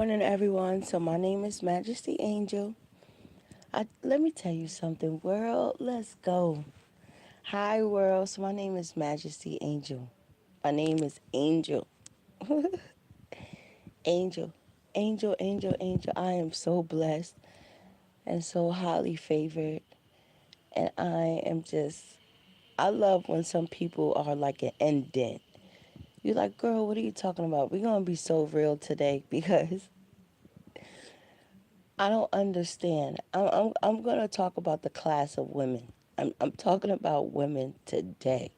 Morning, everyone. So my name is Majesty Angel. Let me tell you something, world. Let's go. Hi, world. So my name is Majesty Angel. My name is Angel. Angel, Angel, Angel, Angel. I am so blessed and so highly favored, and I am just. I love when some people are like an indent. You're like, girl, what are you talking about? We're gonna be so real today because I don't understand. I'm going to talk about the class of women. I'm talking about women today.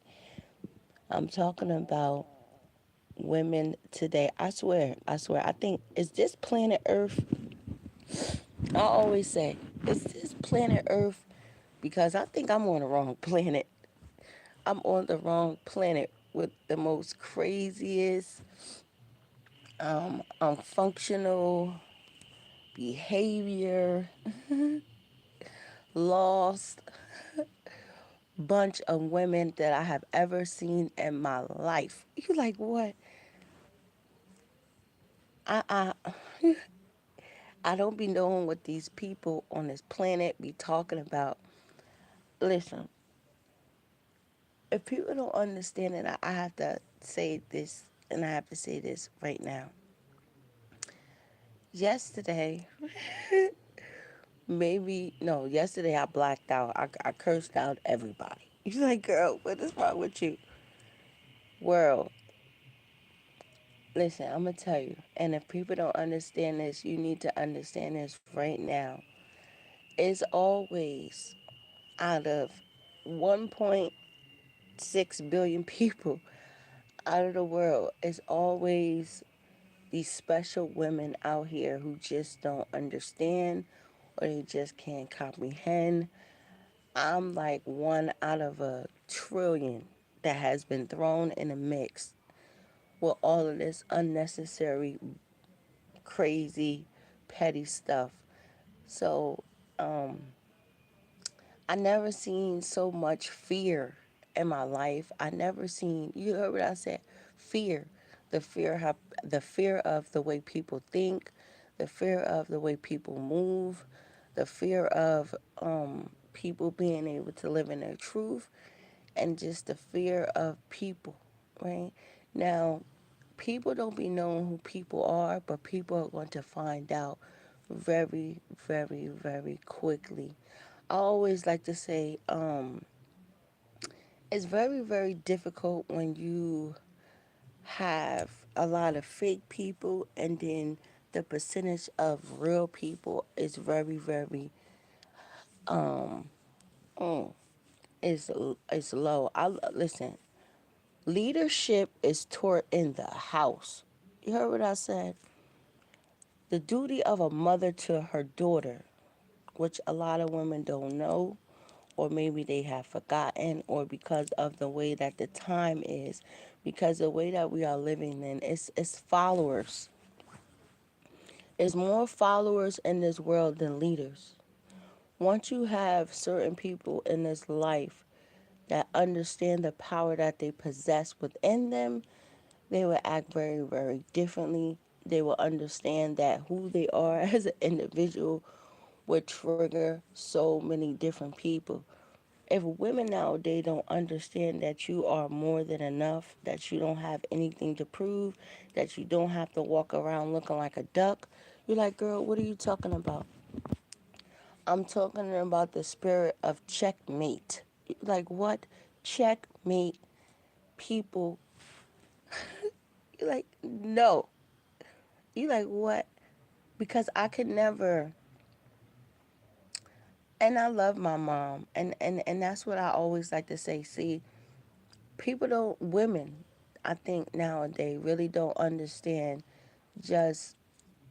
I'm talking about women today. I swear. I think, is this planet Earth? I always say, is this planet Earth? Because I think I'm on the wrong planet. I'm on the wrong planet with the most craziest, unfunctional behavior, lost bunch of women that I have ever seen in my life. You like what? I I don't be knowing what these people on this planet be talking about. Listen, if people don't understand it, I have to say this, and I have to say this right now. Yesterday, maybe no, yesterday I blacked out. I cursed out everybody. You like, girl, what is wrong with you? World, listen, I'm gonna tell you, and if people don't understand this, you need to understand this right now. It's always out of 1.6 billion people out of the world, it's always these special women out here who just don't understand or they just can't comprehend. I'm like one out of a trillion that has been thrown in a mix with all of this unnecessary, crazy, petty stuff. So, I never seen so much fear in my life. I never seen, you heard what I said, fear. The fear of the way people think, the fear of the way people move, the fear of people being able to live in their truth, and just the fear of people, right? Now, people don't be knowing who people are, but people are going to find out very, very, very quickly. I always like to say, it's very, very difficult when you have a lot of fake people and then the percentage of real people is very, very, mm, is low. Listen, leadership is taught in the house. You heard what I said? The duty of a mother to her daughter, which a lot of women don't know, or maybe they have forgotten, or because of the way that the time is, because the way that we are living in, it's followers. It's more followers in this world than leaders. Once you have certain people in this life that understand the power that they possess within them, they will act very, very differently. They will understand that who they are as an individual would trigger so many different people. If women nowadays don't understand that you are more than enough, that you don't have anything to prove, that you don't have to walk around looking like a duck, you're like, girl, what are you talking about? I'm talking about the spirit of checkmate. Like, what? Checkmate people. You're like, no. You like, what? Because I could never. And I love my mom. And that's what I always like to say. See, people don't, women, I think nowadays really don't understand just,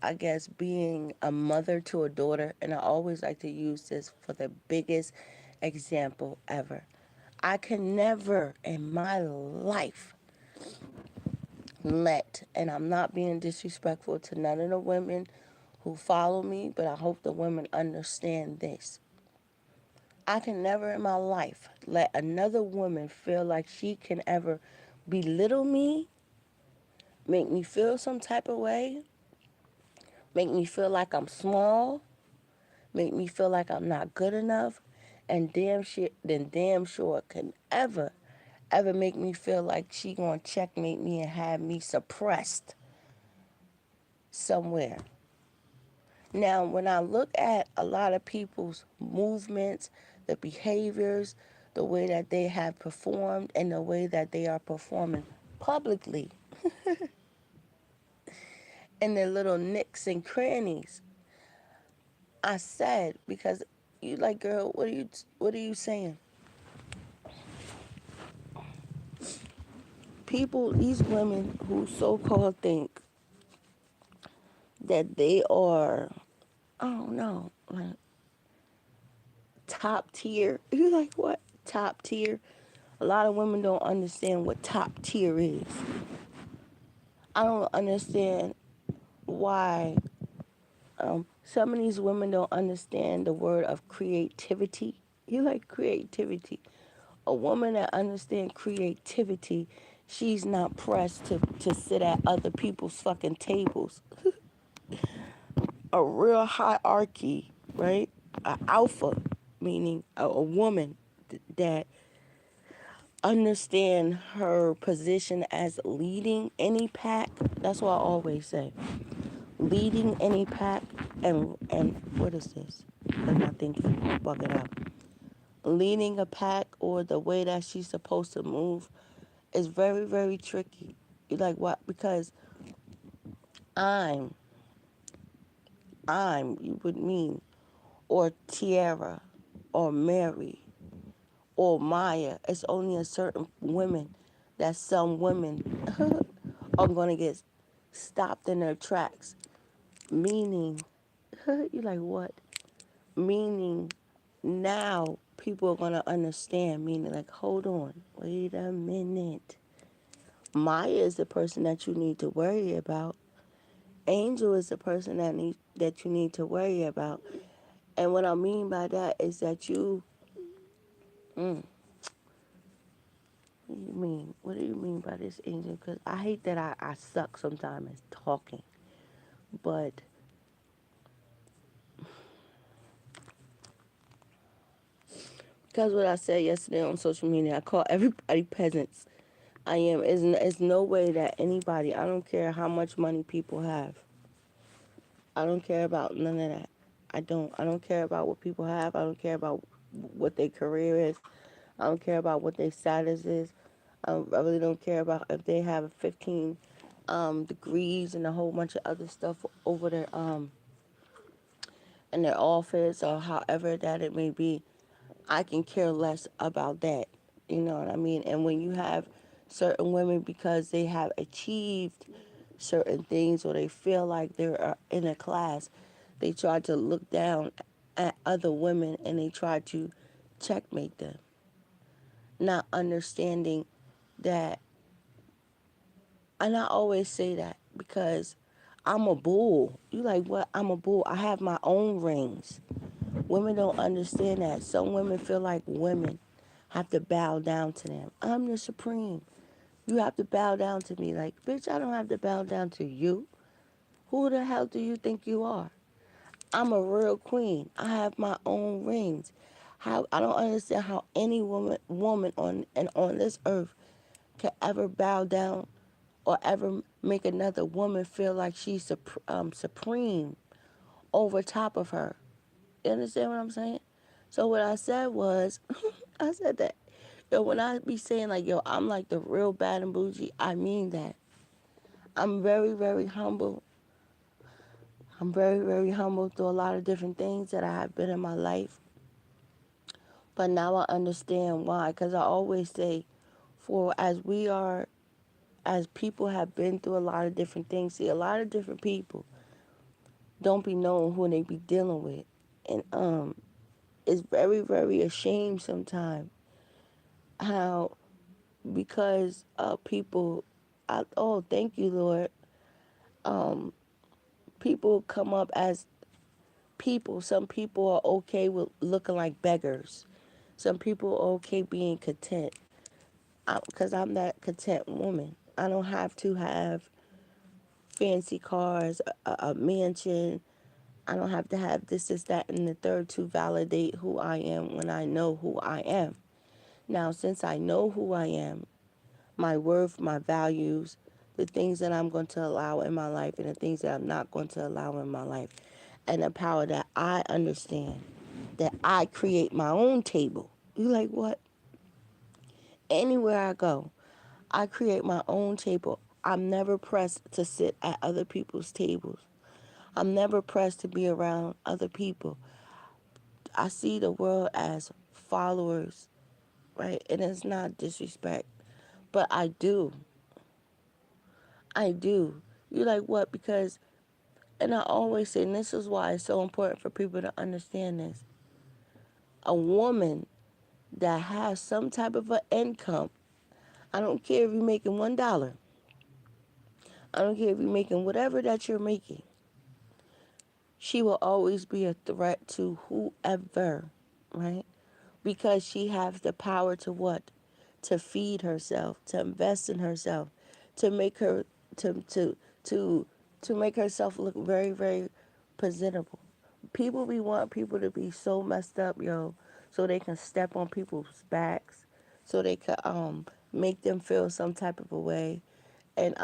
I guess, being a mother to a daughter. And I always like to use this for the biggest example ever. I can never in my life let, and I'm not being disrespectful to none of the women who follow me, but I hope the women understand this. I can never in my life let another woman feel like she can ever belittle me, make me feel some type of way, make me feel like I'm small, make me feel like I'm not good enough, and damn sure can ever make me feel like she gonna checkmate me and have me suppressed somewhere. Now, when I look at a lot of people's movements, the behaviors, the way that they have performed, and the way that they are performing publicly in their little nicks and crannies, I said, because you like, girl, what are you saying? People, these women who so-called think that they are, I don't know, like top tier. You like what? Top tier. A lot of women don't understand what top tier is. I don't understand why some of these women don't understand the word of creativity. You like creativity. A woman that understands creativity, she's not pressed to sit at other people's fucking tables. A real hierarchy, right? A alpha, meaning a woman that understand her position as leading any pack. That's what I always say. Leading any pack and what is this? I'm not thinking, bugging out. Leading a pack or the way that she's supposed to move is very, very tricky. You're like, what? Because I'm, you would mean, or Tiara, or Mary, or Maya. It's only a certain women that some women are going to get stopped in their tracks. Meaning, you're like, what? Meaning, now people are going to understand. Meaning, like, hold on, wait a minute. Maya is the person that you need to worry about. Angel is the person that you need to worry about. And what I mean by that is that what do you mean? What do you mean by this, Angel? Because I hate that I suck sometimes at talking. But because what I said yesterday on social media, I call everybody peasants. I am. It's no way that anybody, I don't care how much money people have. I don't care about none of that. I don't care about what people have. I don't care about what their career is. I don't care about what their status is. I really don't care about if they have 15 degrees and a whole bunch of other stuff over their in their office or however that it may be. I can care less about that. You know what I mean? And when you have certain women because they have achieved certain things or they feel like they're in a class, they try to look down at other women and they try to checkmate them, not understanding that. And I always say that because I'm a bull. You like what? I'm a bull. I have my own rings. Women don't understand that. Some women feel like women have to bow down to them. I'm the supreme. You have to bow down to me. Like, bitch, I don't have to bow down to you. Who the hell do you think you are? I'm a real queen. I have my own rings. How I don't understand how any woman on this earth can ever bow down or ever make another woman feel like she's supreme over top of her. You understand what I'm saying? So what I said was, I said that, yo, when I be saying like, yo, I'm like the real bad and bougie, I mean that. I'm very, very humble. I'm very, very humble through a lot of different things that I have been in my life. But now I understand why. Because I always say, for as people have been through a lot of different things, see, a lot of different people don't be knowing who they be dealing with. And it's very, very ashamed sometimes how, because people, oh, thank you, Lord, um, people come up as people. Some people are okay with looking like beggars. Some people are okay being content. Because I'm that content woman. I don't have to have fancy cars, a mansion. I don't have to have this, that, and the third to validate who I am when I know who I am. Now, since I know who I am, my worth, my values, the things that I'm going to allow in my life and the things that I'm not going to allow in my life, and the power that I understand, that I create my own table. You like what? Anywhere I go, I create my own table. I'm never pressed to sit at other people's tables. I'm never pressed to be around other people. I see the world as followers, right? And it's not disrespect, but I do. I do. You like what? Because, and I always say, and this is why it's so important for people to understand this. A woman that has some type of an income, I don't care if you're making $1, I don't care if you're making whatever that you're making, she will always be a threat to whoever, right? Because she has the power to what? To feed herself, to invest in herself, to make her to to to make herself look very, very presentable. People be want people to be so messed up, yo, so they can step on people's backs, so they can make them feel some type of a way, and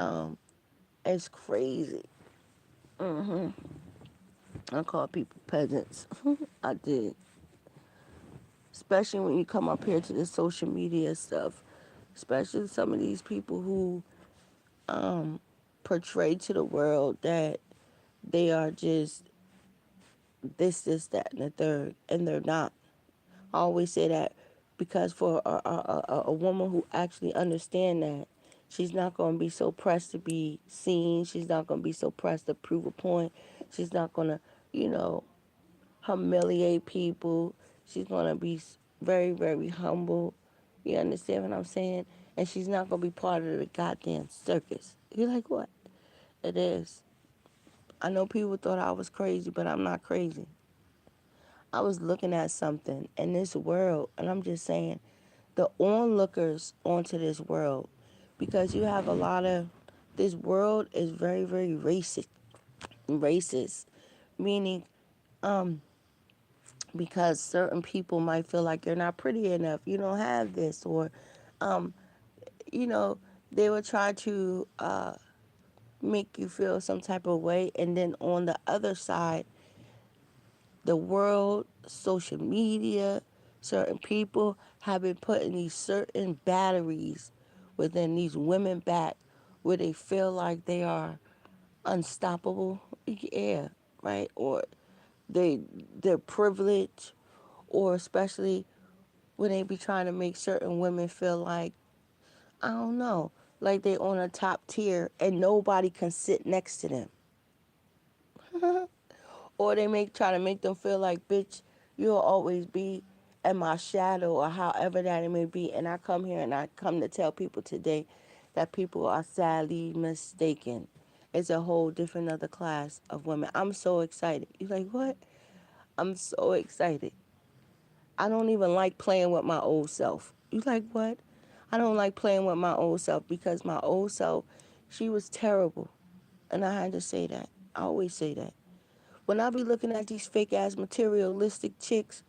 it's crazy. I call people peasants. I did, especially when you come up here to this social media stuff, especially some of these people who portray to the world that they are just this, that, and the third, and they're not. I always say that because for a woman who actually understand that, she's not going to be so pressed to be seen. She's not going to be so pressed to prove a point. She's not going to, you know, humiliate people. She's going to be very, very humble. You understand what I'm saying? And she's not going to be part of the goddamn circus. You're like, what? It is. I know people thought I was crazy, but I'm not crazy. I was looking at something in this world, and I'm just saying, the onlookers onto this world, because you have a lot of, this world is very, very racist, meaning, because certain people might feel like you're not pretty enough, you don't have this, or, um, you know, they will try to make you feel some type of way, and then on the other side, the world, social media, certain people have been putting these certain batteries within these women back where they feel like they are unstoppable. Yeah, right? Or they they're privileged, or especially when they be trying to make certain women feel like, I don't know, like they on a top tier and nobody can sit next to them. Or they make try to make them feel like, bitch, you'll always be in my shadow, or however that it may be. And I come here and I come to tell people today that people are sadly mistaken. It's a whole different other class of women. I'm so excited. You're like, what? I'm so excited. I don't even like playing with my old self. You like what? I don't like playing with my old self because my old self, she was terrible. And I had to say that. I always say that. When I be looking at these fake ass materialistic chicks,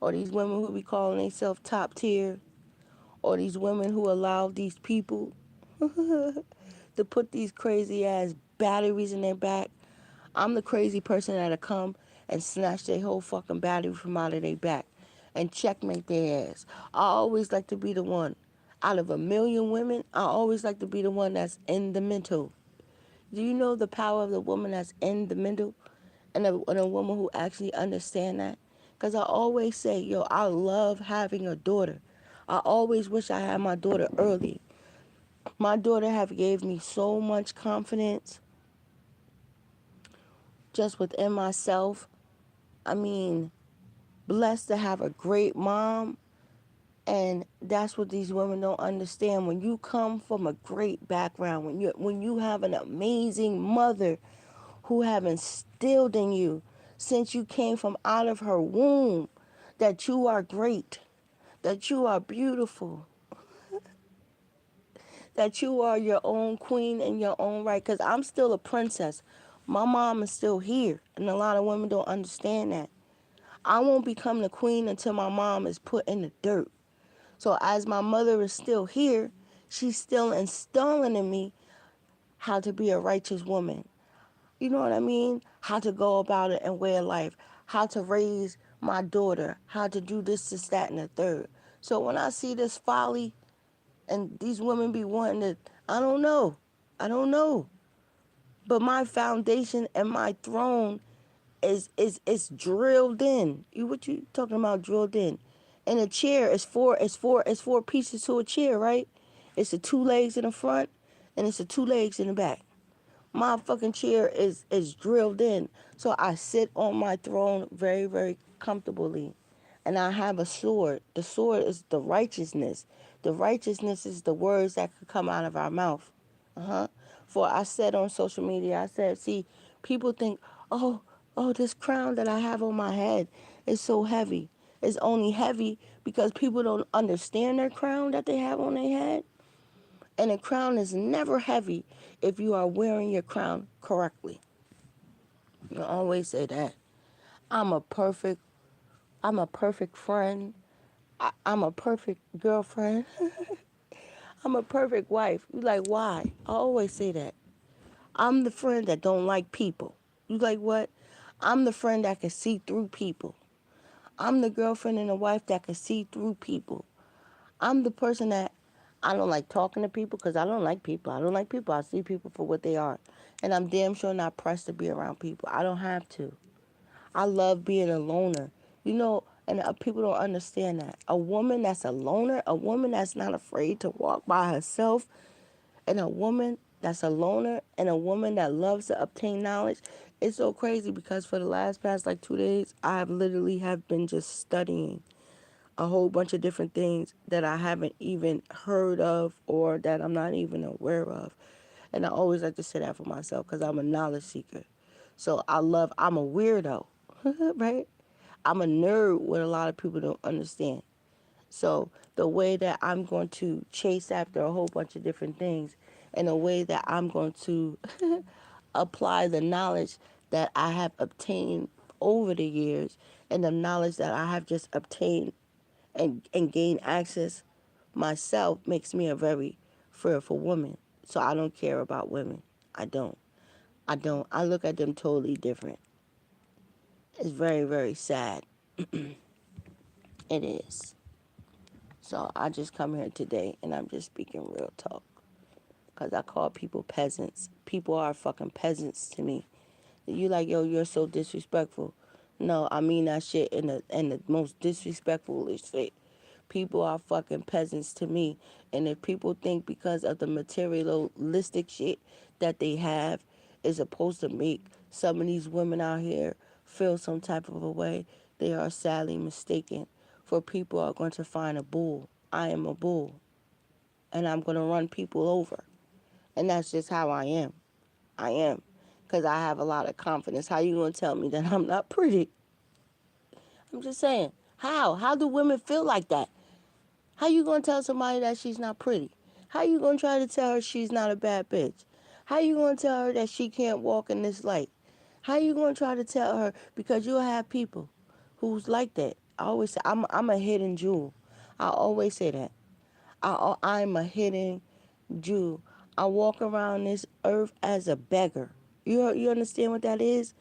or these women who be calling themselves top tier, or these women who allow these people to put these crazy ass batteries in their back, I'm the crazy person that'll come and snatch their whole fucking battery from out of their back and checkmate their ass. I always like to be the one. Out of a million women, I always like to be the one that's in the middle. Do you know the power of the woman that's in the middle? And a woman who actually understand that? Because I always say, yo, I love having a daughter. I always wish I had my daughter early. My daughter have gave me so much confidence just within myself. I mean, blessed to have a great mom. And that's what these women don't understand. When you come from a great background, when you have an amazing mother who have instilled in you since you came from out of her womb that you are great, that you are beautiful, that you are your own queen in your own right. Because I'm still a princess. My mom is still here. And a lot of women don't understand that. I won't become the queen until my mom is put in the dirt. So as my mother is still here, she's still instilling in me how to be a righteous woman. You know what I mean? How to go about it and way of life. How to raise my daughter. How to do this, that, and the third. So when I see this folly and these women be wanting to, I don't know. I don't know. But my foundation and my throne is drilled in. What you talking about drilled in? And a chair is four pieces to a chair, right? It's the two legs in the front and it's the two legs in the back. My fucking chair is drilled in. So I sit on my throne very, very comfortably. And I have a sword. The sword is the righteousness. The righteousness is the words that could come out of our mouth. Uh-huh. For I said on social media, I said, see, people think, oh, this crown that I have on my head is so heavy. It's only heavy because people don't understand their crown that they have on their head. And a crown is never heavy if you are wearing your crown correctly. I always say that. I'm a perfect, I'm a perfect friend. I'm a perfect girlfriend. I'm a perfect wife. You like, why? I always say that. I'm the friend that don't like people. You like what? I'm the friend that can see through people. I'm the girlfriend and the wife that can see through people. I'm the person that I don't like talking to people because I don't like people. I don't like people. I see people for what they are. And I'm damn sure not pressed to be around people. I don't have to. I love being a loner. You know, and people don't understand that. A woman that's a loner, a woman that's not afraid to walk by herself, and a woman that's a loner, and a woman that loves to obtain knowledge. It's so crazy because for the last past like 2 days, I have literally have been just studying a whole bunch of different things that I haven't even heard of or that I'm not even aware of. And I always like to say that for myself because I'm a knowledge seeker. So I'm a weirdo, right? I'm a nerd, what a lot of people don't understand. So the way that I'm going to chase after a whole bunch of different things and the way that I'm going to apply the knowledge that I have obtained over the years and the knowledge that I have just obtained and gain access myself makes me a very fearful woman. So I don't care about women. I don't. I don't. I look at them totally different. It's very, very sad. It is. So I just come here today and I'm just speaking real talk. Because I call people peasants. People are fucking peasants to me. You like, yo, you're so disrespectful. No, I mean that shit in the most disrespectful shit. People are fucking peasants to me. And if people think because of the materialistic shit that they have is supposed to make some of these women out here feel some type of a way, they are sadly mistaken. For people are going to find a bull. I am a bull. And I'm going to run people over. And that's just how I am. I am. Because I have a lot of confidence. How you going to tell me that I'm not pretty? I'm just saying. How? How do women feel like that? How you going to tell somebody that she's not pretty? How you going to try to tell her she's not a bad bitch? How you going to tell her that she can't walk in this light? How you going to try to tell her? Because you'll have people who's like that. I always say, I'm a hidden jewel. I always say that. I'm a hidden jewel. I walk around this earth as a beggar. You understand what that is?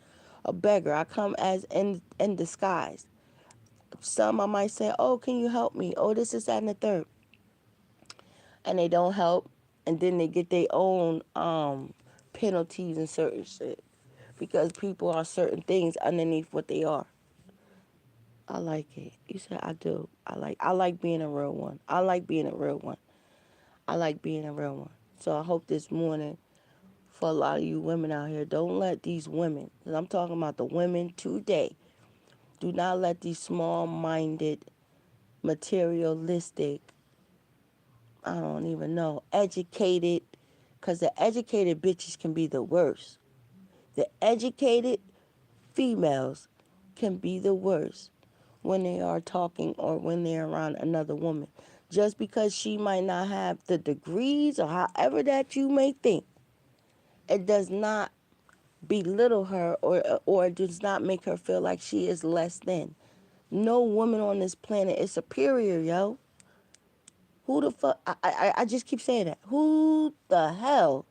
A beggar. I come as in disguise. Some I might say, oh, can you help me? Oh, this is that and the third. And they don't help. And then they get their own penalties and certain shit. Because people are certain things underneath what they are. I like it. You said I do. I like being a real one. I like being a real one. I like being a real one. So I hope this morning for a lot of you women out here, don't let these women, and I'm talking about the women today, do not let these small-minded, materialistic, I don't even know, educated, because the educated bitches can be the worst. The educated females can be the worst when they are talking or when they're around another woman. Just because she might not have the degrees or however that you may think, it does not belittle her or does not make her feel like she is less than. No woman on this planet is superior, yo. Who the fuck? I just keep saying that. Who the hell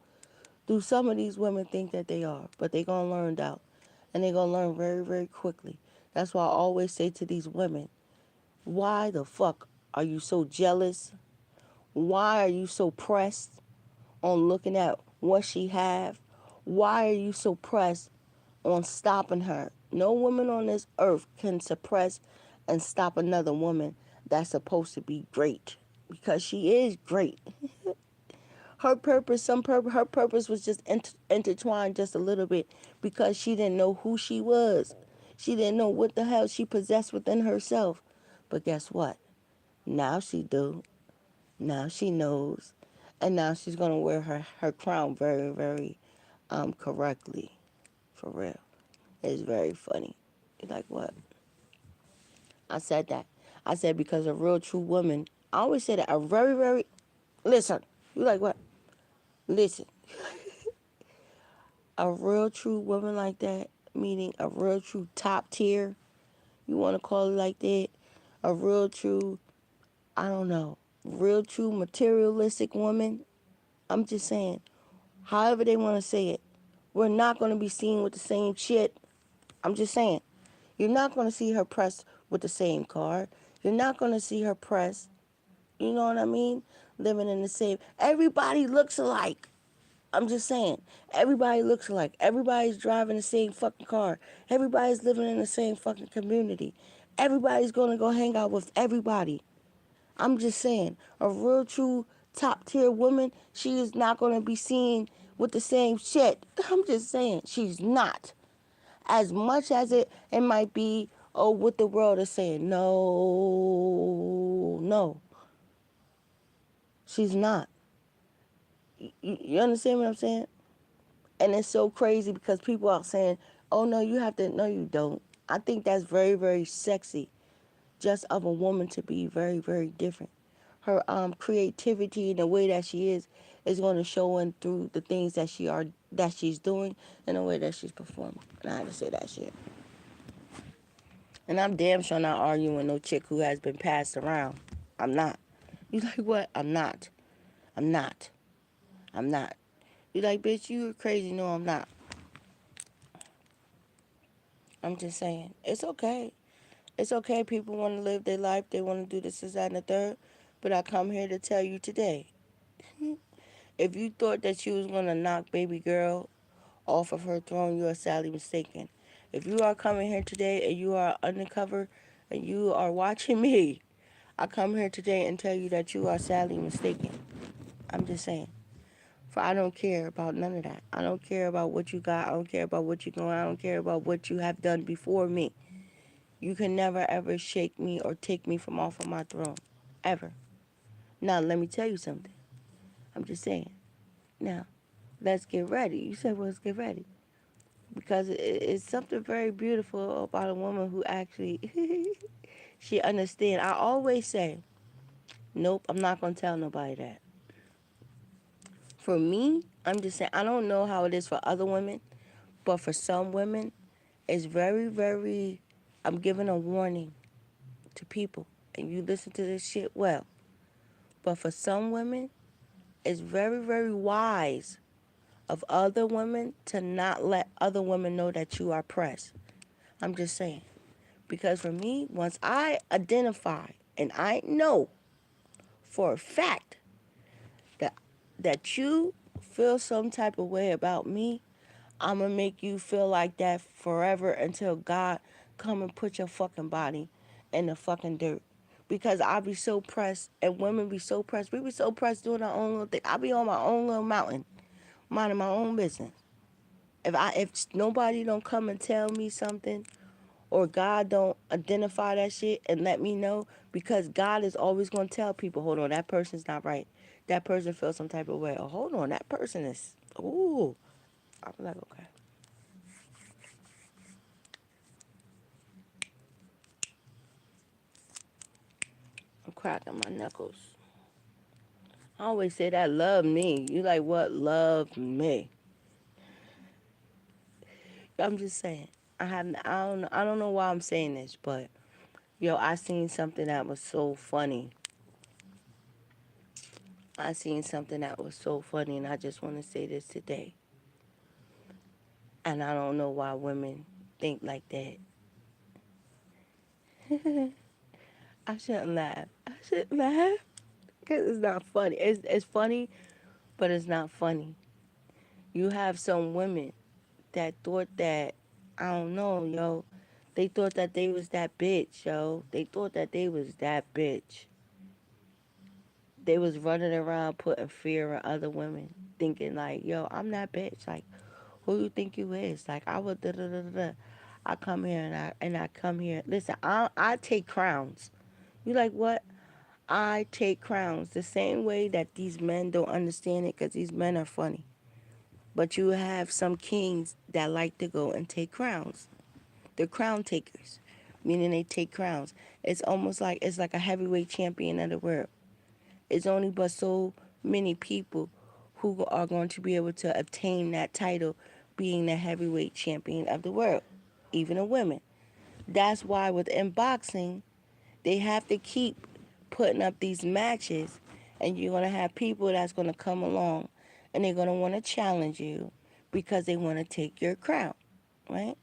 do some of these women think that they are? But they gonna learn out, and they gonna learn very, very quickly. That's why I always say to these women, why the fuck are you so jealous? Why are you so pressed on looking at what she have? Why are you so pressed on stopping her? No woman on this earth can suppress and stop another woman that's supposed to be great, because she is great. Her purpose, her purpose was just intertwined just a little bit because she didn't know who she was. She didn't know what the hell she possessed within herself. But guess what? Now she do. Now she knows. And now she's gonna wear her crown very, very correctly. For real. It's very funny. You're like, what? I said that. I said because a real true woman, I always say that a very, very listen. You like what? Listen. A real true woman like that, meaning a real true top tier, you want to call it like that, a real true, I don't know, real true materialistic woman, I'm just saying, however they want to say it, we're not going to be seen with the same shit. I'm just saying, you're not going to see her pressed with the same car. You're not going to see her pressed, you know what I mean, living in the same, everybody looks alike. I'm just saying, everybody looks alike. Everybody's driving the same fucking car. Everybody's living in the same fucking community. Everybody's gonna go hang out with everybody. I'm just saying, a real true top tier woman, she is not gonna be seen with the same shit. I'm just saying, she's not. As much as it might be, oh, what the world is saying. No, no, she's not. You understand what I'm saying? And it's so crazy because people are saying, oh, no, you have to, no, you don't. I think that's very, very sexy, just of a woman to be very, very different. Her creativity and the way that she is going to show in through the things that she's doing and the way that she's performing. And I had to say that shit. And I'm damn sure not arguing with no chick who has been passed around. I'm not. You like what? I'm not. I'm not. I'm not. You like, bitch, you crazy. No, I'm not. I'm just saying. It's okay. It's okay. People want to live their life. They want to do this, that, and the third. But I come here to tell you today. If you thought that you was going to knock baby girl off of her throne, you are sadly mistaken. If you are coming here today and you are undercover and you are watching me, I come here today and tell you that you are sadly mistaken. I'm just saying. For I don't care about none of that. I don't care about what you got. I don't care about what you're going. I don't care about what you have done before me. You can never ever shake me or take me from off of my throne. Ever. Now let me tell you something. I'm just saying. Now, let's get ready. You said, well, let's get ready. Because it's something very beautiful about a woman who actually, she understands. I always say, nope, I'm not going to tell nobody that. For me, I'm just saying, I don't know how it is for other women, but for some women, it's very, very, I'm giving a warning to people. And you listen to this shit well. But for some women, it's very, very wise of other women to not let other women know that you are pressed. I'm just saying. Because for me, once I identify and I know for a fact that you feel some type of way about me, I'm gonna make you feel like that forever until God come and put your fucking body in the fucking dirt. Because I be so pressed and women be so pressed. We be so pressed doing our own little thing. I be on my own little mountain, minding my own business. If nobody don't come and tell me something, or God don't identify that shit and let me know, because God is always gonna tell people, hold on, that person's not right. That person feels some type of way. Or hold on, that person is ooh. I'm like, okay. cracking my knuckles. I always say that love me. You like what? Love me. I'm just saying. I don't know why I'm saying this, but yo, I seen something that was so funny. I seen something that was so funny, and I just want to say this today. And I don't know why women think like that. I shouldn't laugh. I shouldn't laugh because it's not funny. It's funny, but it's not funny. You have some women that thought that, I don't know, yo. They thought that they was that bitch, yo. They thought that they was that bitch. They was running around putting fear in other women, thinking like, yo, I'm that bitch. Like, who you think you is? Like, I would da da da da. Da. I come here and I come here. Listen, I take crowns. You like what? I take crowns the same way that these men don't understand it because these men are funny. But you have some kings that like to go and take crowns. They're crown takers, meaning they take crowns. It's almost like it's like a heavyweight champion of the world. It's only but so many people who are going to be able to obtain that title, being the heavyweight champion of the world, even the women. That's why within boxing, they have to keep putting up these matches, and you're going to have people that's going to come along and they're going to want to challenge you because they want to take your crown, right?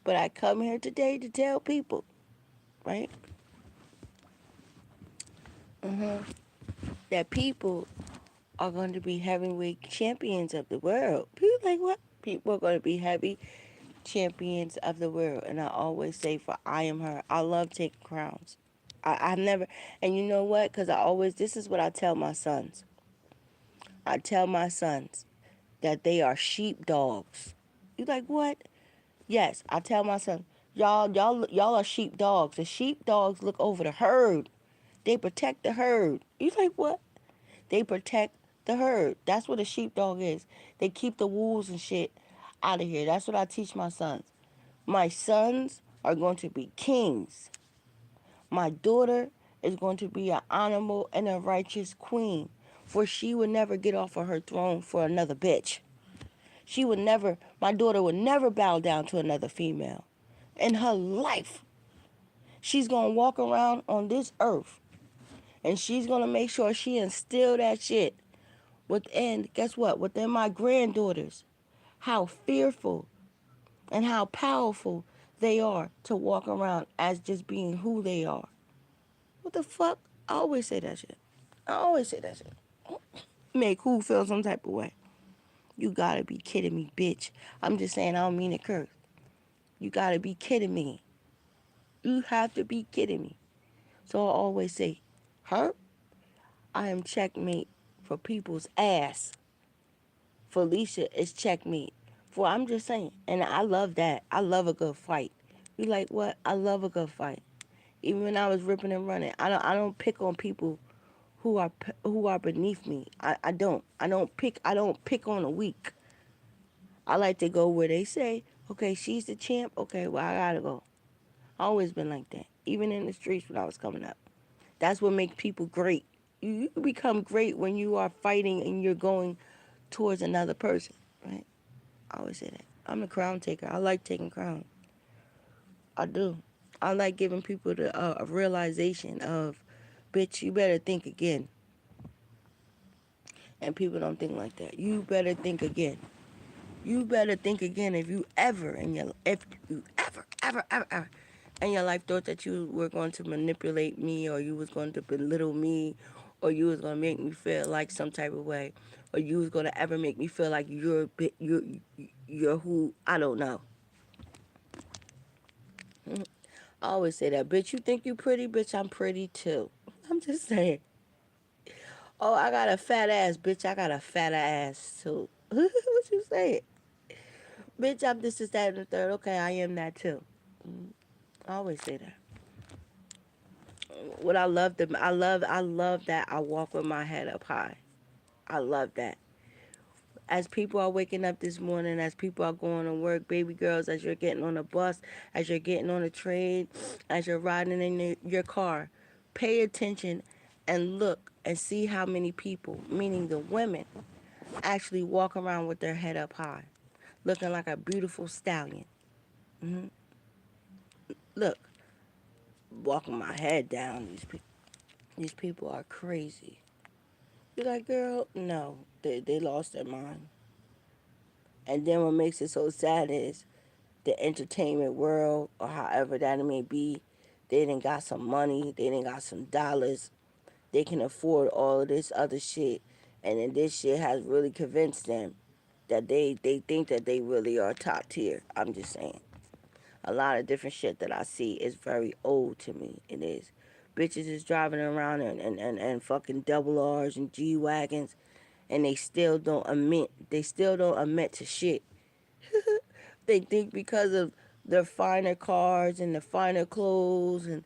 But I come here today to tell people, right, that people are going to be heavyweight champions of the world. People like what? People are going to be heavy champions of the world. And I always say, for I am her. I love taking crowns. I've never, and you know what? Because I always, this is what I tell my sons. I tell my sons that they are sheepdogs. You like what? Yes, I tell my son, y'all are sheepdogs. The sheepdogs look over the herd. They protect the herd. You like what? They protect the herd. That's what a sheepdog is. They keep the wolves and shit out of here. That's what I teach my sons. My sons are going to be kings. My daughter is going to be an honorable and a righteous queen. For she would never get off of her throne for another bitch. She would never, my daughter would never bow down to another female. In her life, she's going to walk around on this earth and she's going to make sure she instill that shit within, guess what? Within my granddaughters. How fearful and how powerful they are to walk around as just being who they are. What the fuck? I always say that shit. I always say that shit. Make who feel some type of way. You gotta be kidding me, bitch. I'm just saying, I don't mean to curse. You gotta be kidding me. You have to be kidding me. So I always say, her, I am checkmate for people's ass. Felicia is checkmate. For I'm just saying, and I love that. I love a good fight. You like what? I love a good fight. Even when I was ripping and running, I don't pick on people who are beneath me. I don't. I don't pick on the weak. I like to go where they say, okay, she's the champ. Okay, well I gotta go. I always been like that. Even in the streets when I was coming up. That's what makes people great. You become great when you are fighting and you're going towards another person, right? I always say that. I'm a crown taker. I like taking crowns. I do. I like giving people a realization of, bitch, you better think again. And people don't think like that. You better think again. You better think again if you ever in your life thought that you were going to manipulate me or you was going to belittle me or you was going to make me feel like some type of way or you was going to ever make me feel like you're who I don't know. I always say that, bitch, you think you pretty, bitch, I'm pretty too. I'm just saying. Oh, I got a fat ass, bitch, I got a fatter ass too. What you saying? Bitch, I'm this is that and the third. Okay, I am that too. I always say that. What I love that I walk with my head up high. I love that. As people are waking up this morning, as people are going to work, baby girls, as you're getting on a bus, as you're getting on a train, as you're riding in your car, pay attention and look and see how many people, meaning the women, actually walk around with their head up high, looking like a beautiful stallion. hmm Look, walking my head down. These people are crazy. You're like, girl, no, they lost their mind. And then what makes it so sad is the entertainment world, or however that it may be, they done got some money, they done got some dollars, they can afford all of this other shit, and then this shit has really convinced them that they think that they really are top tier. I'm just saying. A lot of different shit that I see is very old to me. It is. Bitches is driving around and fucking double R's and G Wagons, and they still don't admit to shit. They think because of their finer cars and the finer clothes and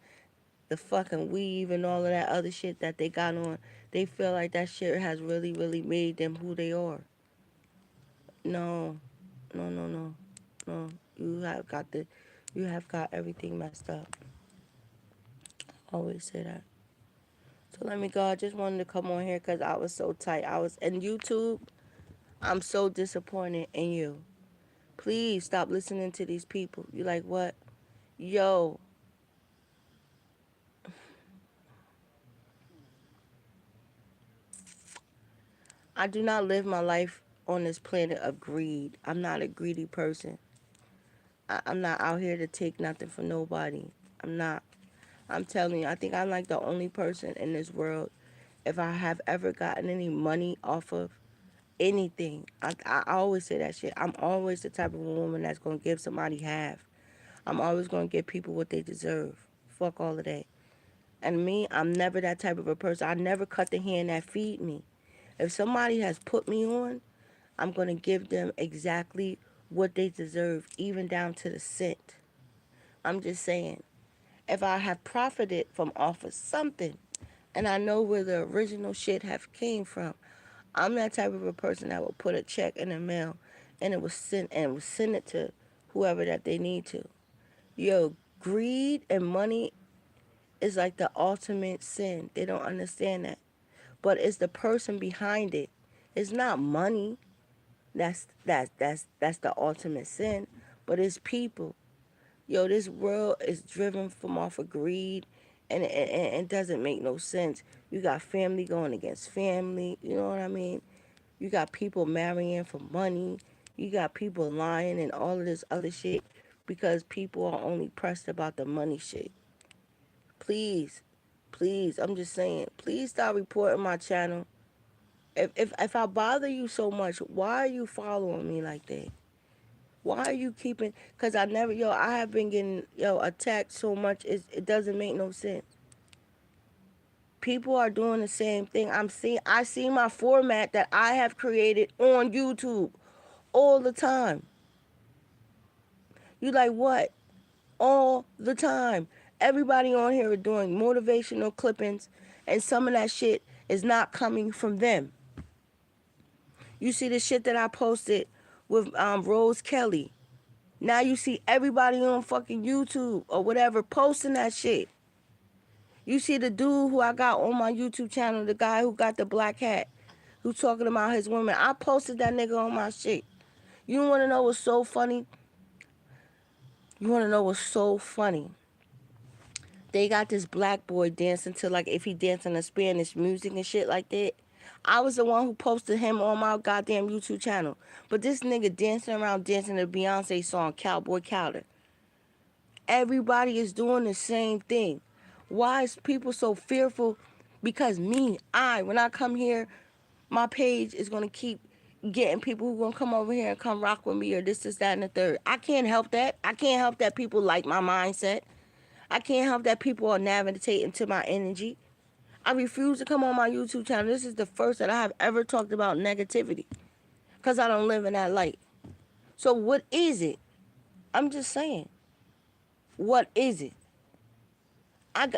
the fucking weave and all of that other shit that they got on, they feel like that shit has really, really made them who they are. No, no, no, no, no. You have got everything messed up. I always say that. So let me go. I just wanted to come on here because I was so tight. I was in YouTube. I'm so disappointed in you. Please stop listening to these people. You like what? Yo, I do not live my life on this planet of greed. I'm not a greedy person. I'm not out here to take nothing from nobody. I'm not. I'm telling you, I think I'm like the only person in this world. If I have ever gotten any money off of anything, I always say that shit. I'm always the type of woman that's going to give somebody half. I'm always going to give people what they deserve. Fuck all of that. And me, I'm never that type of a person. I never cut the hand that feed me. If somebody has put me on, I'm going to give them exactly what they deserve, even down to the cent. I'm just saying, if I have profited from off of something and I know where the original shit have came from, I'm that type of a person that will put a check in the mail and it will send it to whoever that they need to. Yo, greed and money is like the ultimate sin. They don't understand that. But it's the person behind it. It's not money. That's the ultimate sin. But it's people. Yo, this world is driven from off of greed, and it doesn't make no sense. You got family going against family. You know what I mean? You got people marrying for money. You got people lying and all of this other shit because people are only pressed about the money shit. Please, please, I'm just saying, please stop reporting my channel. If I bother you so much, why are you following me like that? Why are you keeping? Cause I have been getting attacked so much. It doesn't make no sense. People are doing the same thing. I see my format that I have created on YouTube all the time. You like what? All the time. Everybody on here are doing motivational clippings, and some of that shit is not coming from them. You see the shit that I posted with Rose Kelly. Now you see everybody on fucking YouTube or whatever posting that shit. You see the dude who I got on my YouTube channel, the guy who got the black hat, who talking about his women. I posted that nigga on my shit. You want to know what's so funny? You want to know what's so funny? They got this black boy dancing to, like, if he dancing to Spanish music and shit like that. I was the one who posted him on my goddamn YouTube channel. But this nigga dancing around dancing to Beyonce song, Cowboy Cowder. Everybody is doing the same thing. Why is people so fearful? Because when I come here, my page is going to keep getting people who going to come over here and come rock with me or this, that, and the third. I can't help that. I can't help that people like my mindset. I can't help that people are navigating to my energy. I refuse to come on my YouTube channel. This is the first that I have ever talked about negativity because I don't live in that light. So what is it? I'm just saying. What is it?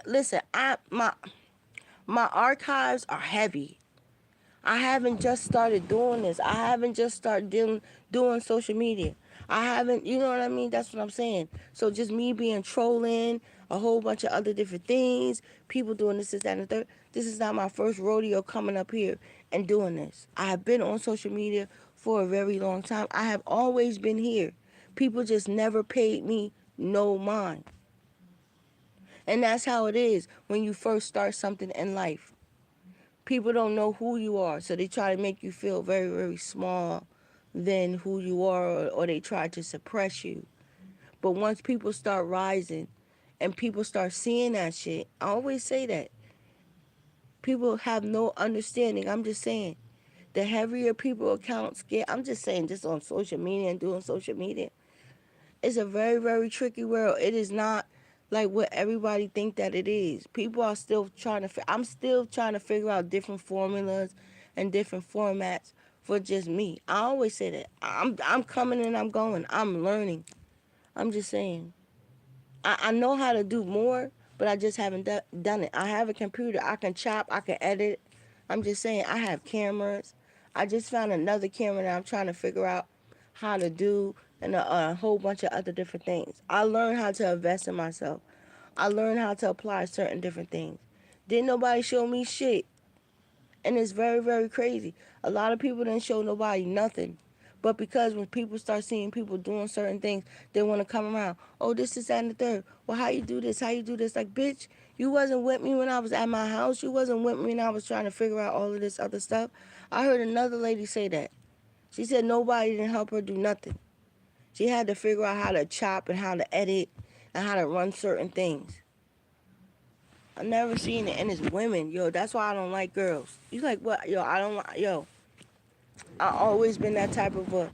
Listen. My archives are heavy. I haven't just started doing this. I haven't just started doing social media. I haven't, you know what I mean? That's what I'm saying. So just me being trolling, a whole bunch of other different things. People doing this, that, and the third. This is not my first rodeo coming up here and doing this. I have been on social media for a very long time. I have always been here. People just never paid me no mind. And that's how it is when you first start something in life. People don't know who you are, so they try to make you feel very, very small than who you are, or they try to suppress you. But once people start rising and people start seeing that shit, I always say that. People have no understanding. I'm just saying. The heavier people accounts get, I'm just saying, just on social media and doing social media, it's a very, very tricky world. It is not like what everybody think that it is. People are still trying to, I'm still trying to figure out different formulas and different formats for just me. I always say that. I'm coming and I'm going. I'm learning. I'm just saying. I know how to do more, but I just haven't done it. I have a computer. I can chop. I can edit. I'm just saying. I have cameras. I just found another camera that I'm trying to figure out how to do, and a whole bunch of other different things. I learned how to invest in myself. I learned how to apply certain different things. Didn't nobody show me shit. And it's very, very crazy. A lot of people didn't show nobody nothing. But because when people start seeing people doing certain things, they want to come around. Oh, this is that and the third. Well, how you do this? How you do this? Like, bitch, you wasn't with me when I was at my house. You wasn't with me when I was trying to figure out all of this other stuff. I heard another lady say that. She said nobody didn't help her do nothing. She had to figure out how to chop and how to edit and how to run certain things. I never seen it, and it's women, yo. That's why I don't like girls. You like what, yo? I don't like, yo. I always been that type of a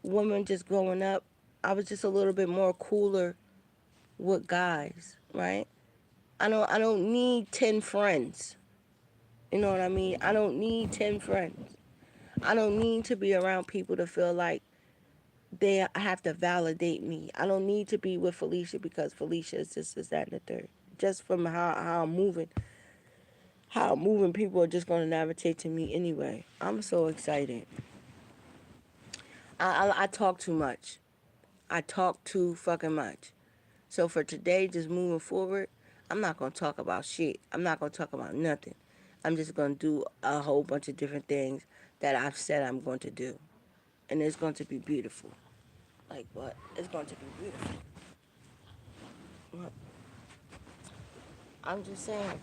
woman. Just growing up, I was just a little bit more cooler with guys, right? I don't need 10 friends. You know what I mean? I don't need 10 friends. I don't need to be around people to feel like they have to validate me. I don't need to be with Felicia because Felicia is this, that, and the third. Just from how I'm moving, people are just gonna gravitate to me anyway. I'm so excited. I talk too much. I talk too fucking much. So for today, just moving forward, I'm not gonna talk about shit. I'm not gonna talk about nothing. I'm just gonna do a whole bunch of different things that I've said I'm going to do, and it's going to be beautiful. Like what? It's going to be beautiful. What? I'm just saying.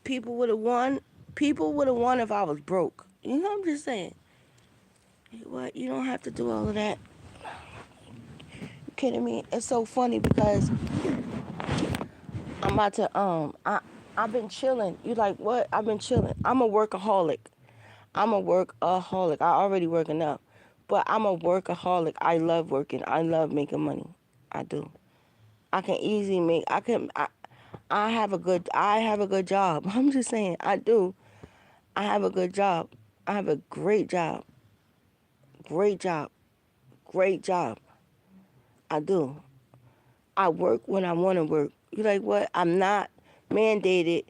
People would have won. People would have won if I was broke. You know, I'm just saying. What? You don't have to do all of that. You kidding me? It's so funny because I'm about to I've been chilling. You like what? I've been chilling. I'm a workaholic. I'm a workaholic. I already work enough, but I'm a workaholic. I love working. I love making money. I do. I can easily make. I have a good job. I'm just saying. I do. I have a good job. I have a great job. Great job. Great job. I do. I work when I want to work. You like what? I'm not mandated.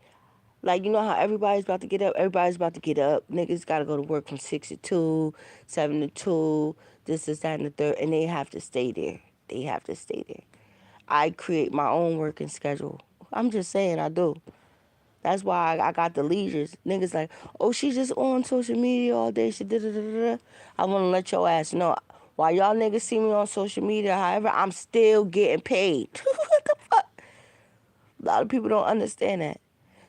Like, you know how everybody's about to get up? Everybody's about to get up. Niggas got to go to work from 6 to 2, 7 to 2, this, that, and the third. And they have to stay there. They have to stay there. I create my own working schedule. I'm just saying I do. That's why I got the leisures. Niggas like, oh, she just on social media all day. She da da da da. I want to let your ass know. While y'all niggas see me on social media, however, I'm still getting paid. What the fuck? A lot of people don't understand that.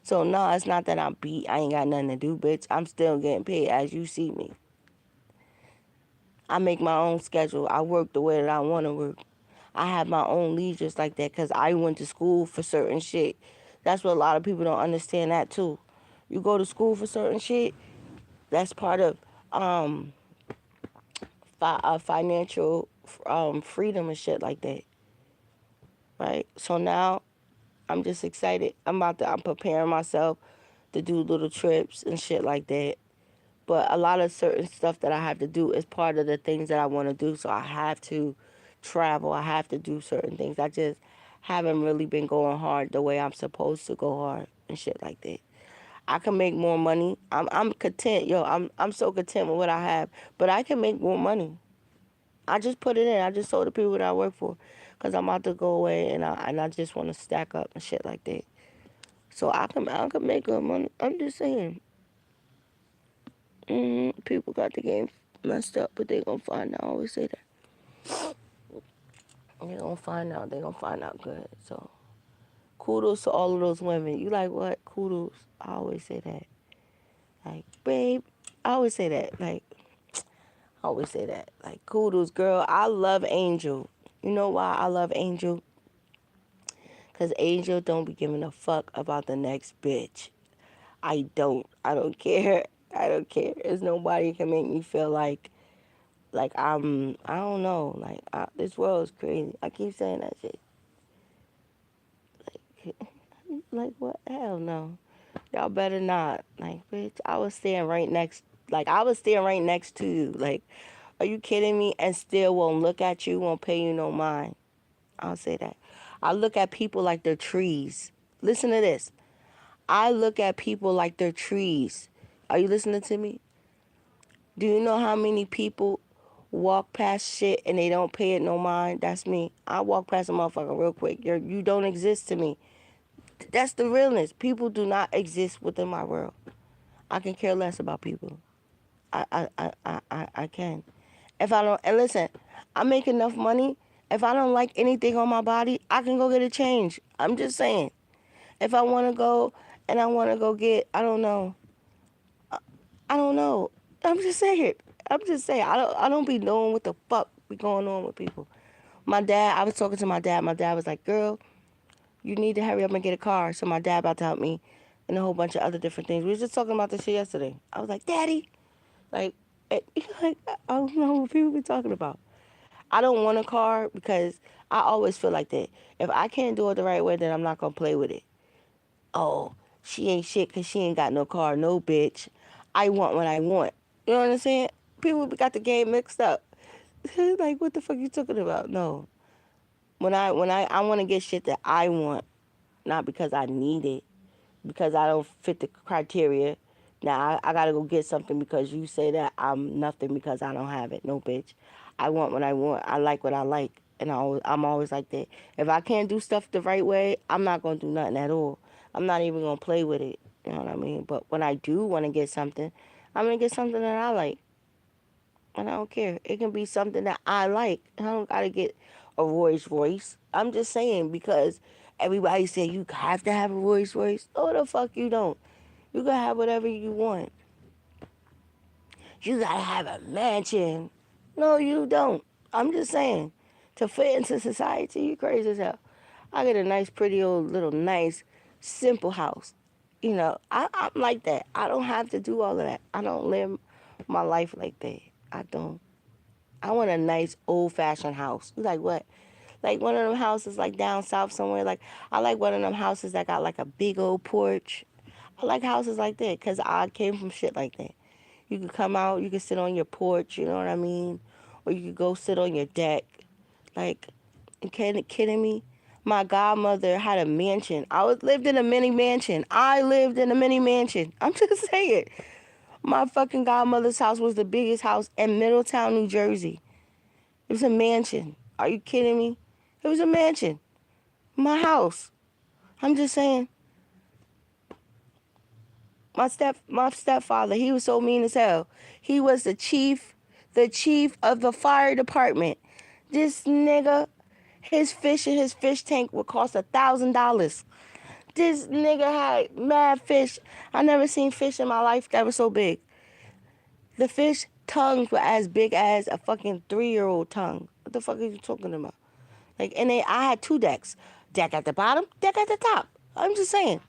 So, no, it's not that I'm beat. I ain't got nothing to do, bitch. I'm still getting paid as you see me. I make my own schedule. I work the way that I want to work. I have my own leisures like that because I went to school for certain shit. That's what a lot of people don't understand that too. You go to school for certain shit, that's part of um, financial freedom and shit like that, right? So now I'm just excited. I'm preparing myself to do little trips and shit like that. But a lot of certain stuff that I have to do is part of the things that I want to do. So I have to travel. I have to do certain things. I just haven't really been going hard the way I'm supposed to go hard and shit like that. I can make more money. I'm content, yo. I'm so content with what I have. But I can make more money. I just put it in. I just told the people that I work for. because I'm about to go away and I just want to stack up and shit like that. So I can make good money. I'm just saying. People got the game messed up, but they gonna find out. I always say that. They gonna find out. They gonna find out good. So kudos to all of those women. You like what? Kudos. I always say that. Like, babe. I always say that. Like, I always say that. Like, kudos, girl. I love Angel. You know why I love Angel? Because Angel don't be giving a fuck about the next bitch. I don't. I don't care. I don't care. There's nobody can make me feel like I don't know. Like, this world is crazy. I keep saying that shit. Like, what? Hell no. Y'all better not. Like, bitch, I was staying right next to you. Like, are you kidding me? And still won't look at you, won't pay you no mind. I'll say that. I look at people like they're trees. Listen to this. I look at people like they're trees. Are you listening to me? Do you know how many people walk past shit and they don't pay it no mind? That's me. I walk past a motherfucker real quick. You don't exist to me. That's the realness. People do not exist within my world. I can care less about people. I can. If I don't, and listen, I make enough money. If I don't like anything on my body, I can go get a change. I'm just saying. If I want to go and I want to go get, I don't know. I'm just saying. I'm just saying. I don't be knowing what the fuck be going on with people. My dad, I was talking to my dad. My dad was like, girl, you need to hurry up and get a car. So my dad about to help me and a whole bunch of other different things. We was just talking about this shit yesterday. I was like, Daddy, like, like I don't know what people be talking about. I don't want a car because I always feel like that. If I can't do it the right way, then I'm not going to play with it. Oh, she ain't shit because she ain't got no car. No, bitch. I want what I want. You know what I'm saying? People got the game mixed up. Like, what the fuck you talking about? No. I want to get shit that I want, not because I need it, because I don't fit the criteria. Now I gotta go get something because you say that I'm nothing because I don't have it. No, bitch. I want what I want. I like what I like, and I'm always like that. If I can't do stuff the right way, I'm not gonna do nothing at all. I'm not even gonna play with it. You know what I mean? But when I do want to get something, I'm gonna get something that I like, and I don't care. It can be something that I like. I don't gotta get a Rolls Royce. I'm just saying because everybody say you have to have a Rolls Royce. No, the fuck you don't. You can have whatever you want. You gotta have a mansion. No, you don't. I'm just saying. To fit into society, you crazy as hell. I get a nice, pretty old little nice, simple house. You know, I'm like that. I don't have to do all of that. I don't live my life like that. I don't. I want a nice old fashioned house. You like what? Like one of them houses like down south somewhere. Like I like one of them houses that got like a big old porch. I like houses like that because I came from shit like that. You could come out, you could sit on your porch, you know what I mean? Or you could go sit on your deck. Like, you kidding me? My godmother had a mansion. Lived in a mini mansion. I lived in a mini mansion. I'm just saying. My fucking godmother's house was the biggest house in Middletown, New Jersey. It was a mansion. Are you kidding me? It was a mansion. My house. I'm just saying. My stepfather, he was so mean as hell. He was the chief of the fire department. This nigga, his fish in his fish tank would cost $1,000. This nigga had mad fish. I never seen fish in my life that was so big. The fish tongues were as big as a fucking 3-year-old tongue. What the fuck are you talking about? Like, I had 2 decks. Deck at the bottom, deck at the top. I'm just saying.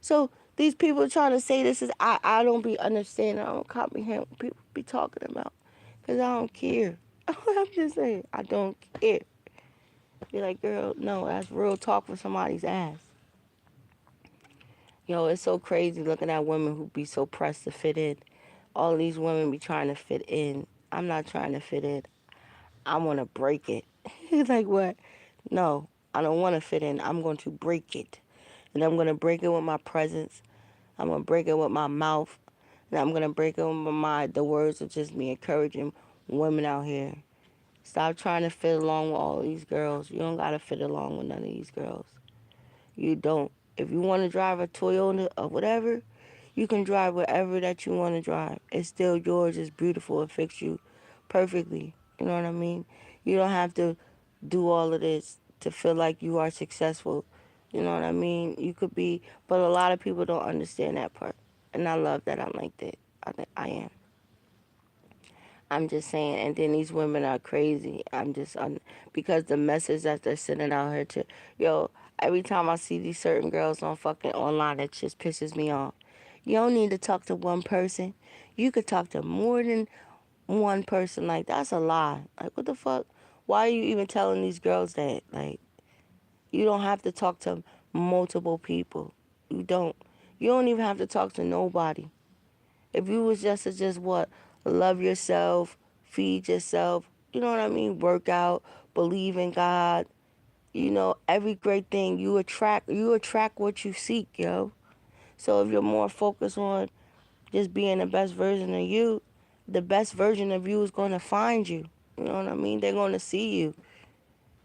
So these people trying to say this is, I don't be understanding. I don't comprehend what people be talking about. Because I don't care. I'm just saying. I don't care. You're like, girl, no, that's real talk for somebody's ass. Yo, it's so crazy looking at women who be so pressed to fit in. All these women be trying to fit in. I'm not trying to fit in. I want to break it. Like what? No, I don't want to fit in. I'm going to break it. And I'm going to break it with my presence. I'm going to break it with my mouth. And I'm going to break it with the words of just me encouraging women out here. Stop trying to fit along with all these girls. You don't gotta fit along with none of these girls. You don't. If you want to drive a Toyota or whatever, you can drive whatever that you want to drive. It's still yours. It's beautiful. It fits you perfectly. You know what I mean? You don't have to do all of this to feel like you are successful. You know what I mean? You could be, but a lot of people don't understand that part. And I love that I'm like that. I am. I'm just saying, and then these women are crazy. Because the message that they're sending out here to, yo, every time I see these certain girls on fucking online, it just pisses me off. You don't need to talk to one person. You could talk to more than one person. Like, that's a lie. Like, what the fuck? Why are you even telling these girls that? Like, you don't have to talk to multiple people. You don't. You don't even have to talk to nobody. If you was just to just what? Love yourself, feed yourself, you know what I mean? Work out, believe in God. You know, every great thing you attract what you seek, yo. So if you're more focused on just being the best version of you, the best version of you is going to find you. You know what I mean? They're going to see you.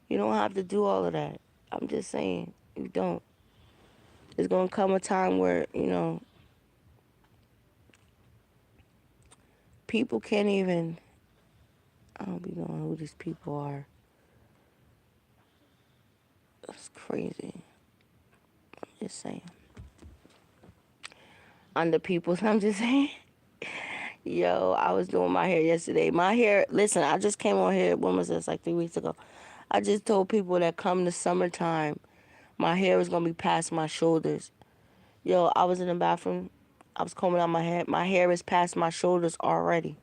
You don't have to do all of that. I'm just saying, you don't. There's going to come a time where, people can't even, I don't be knowing who these people are. That's crazy. Just saying. Under people's, I'm just saying. Yo, I was doing my hair yesterday. My hair, listen, I just came on here, when was this, like 3 weeks ago. I just told people that come the summertime, my hair is going to be past my shoulders. Yo, I was in the bathroom. I was combing out my hair. My hair is past my shoulders already.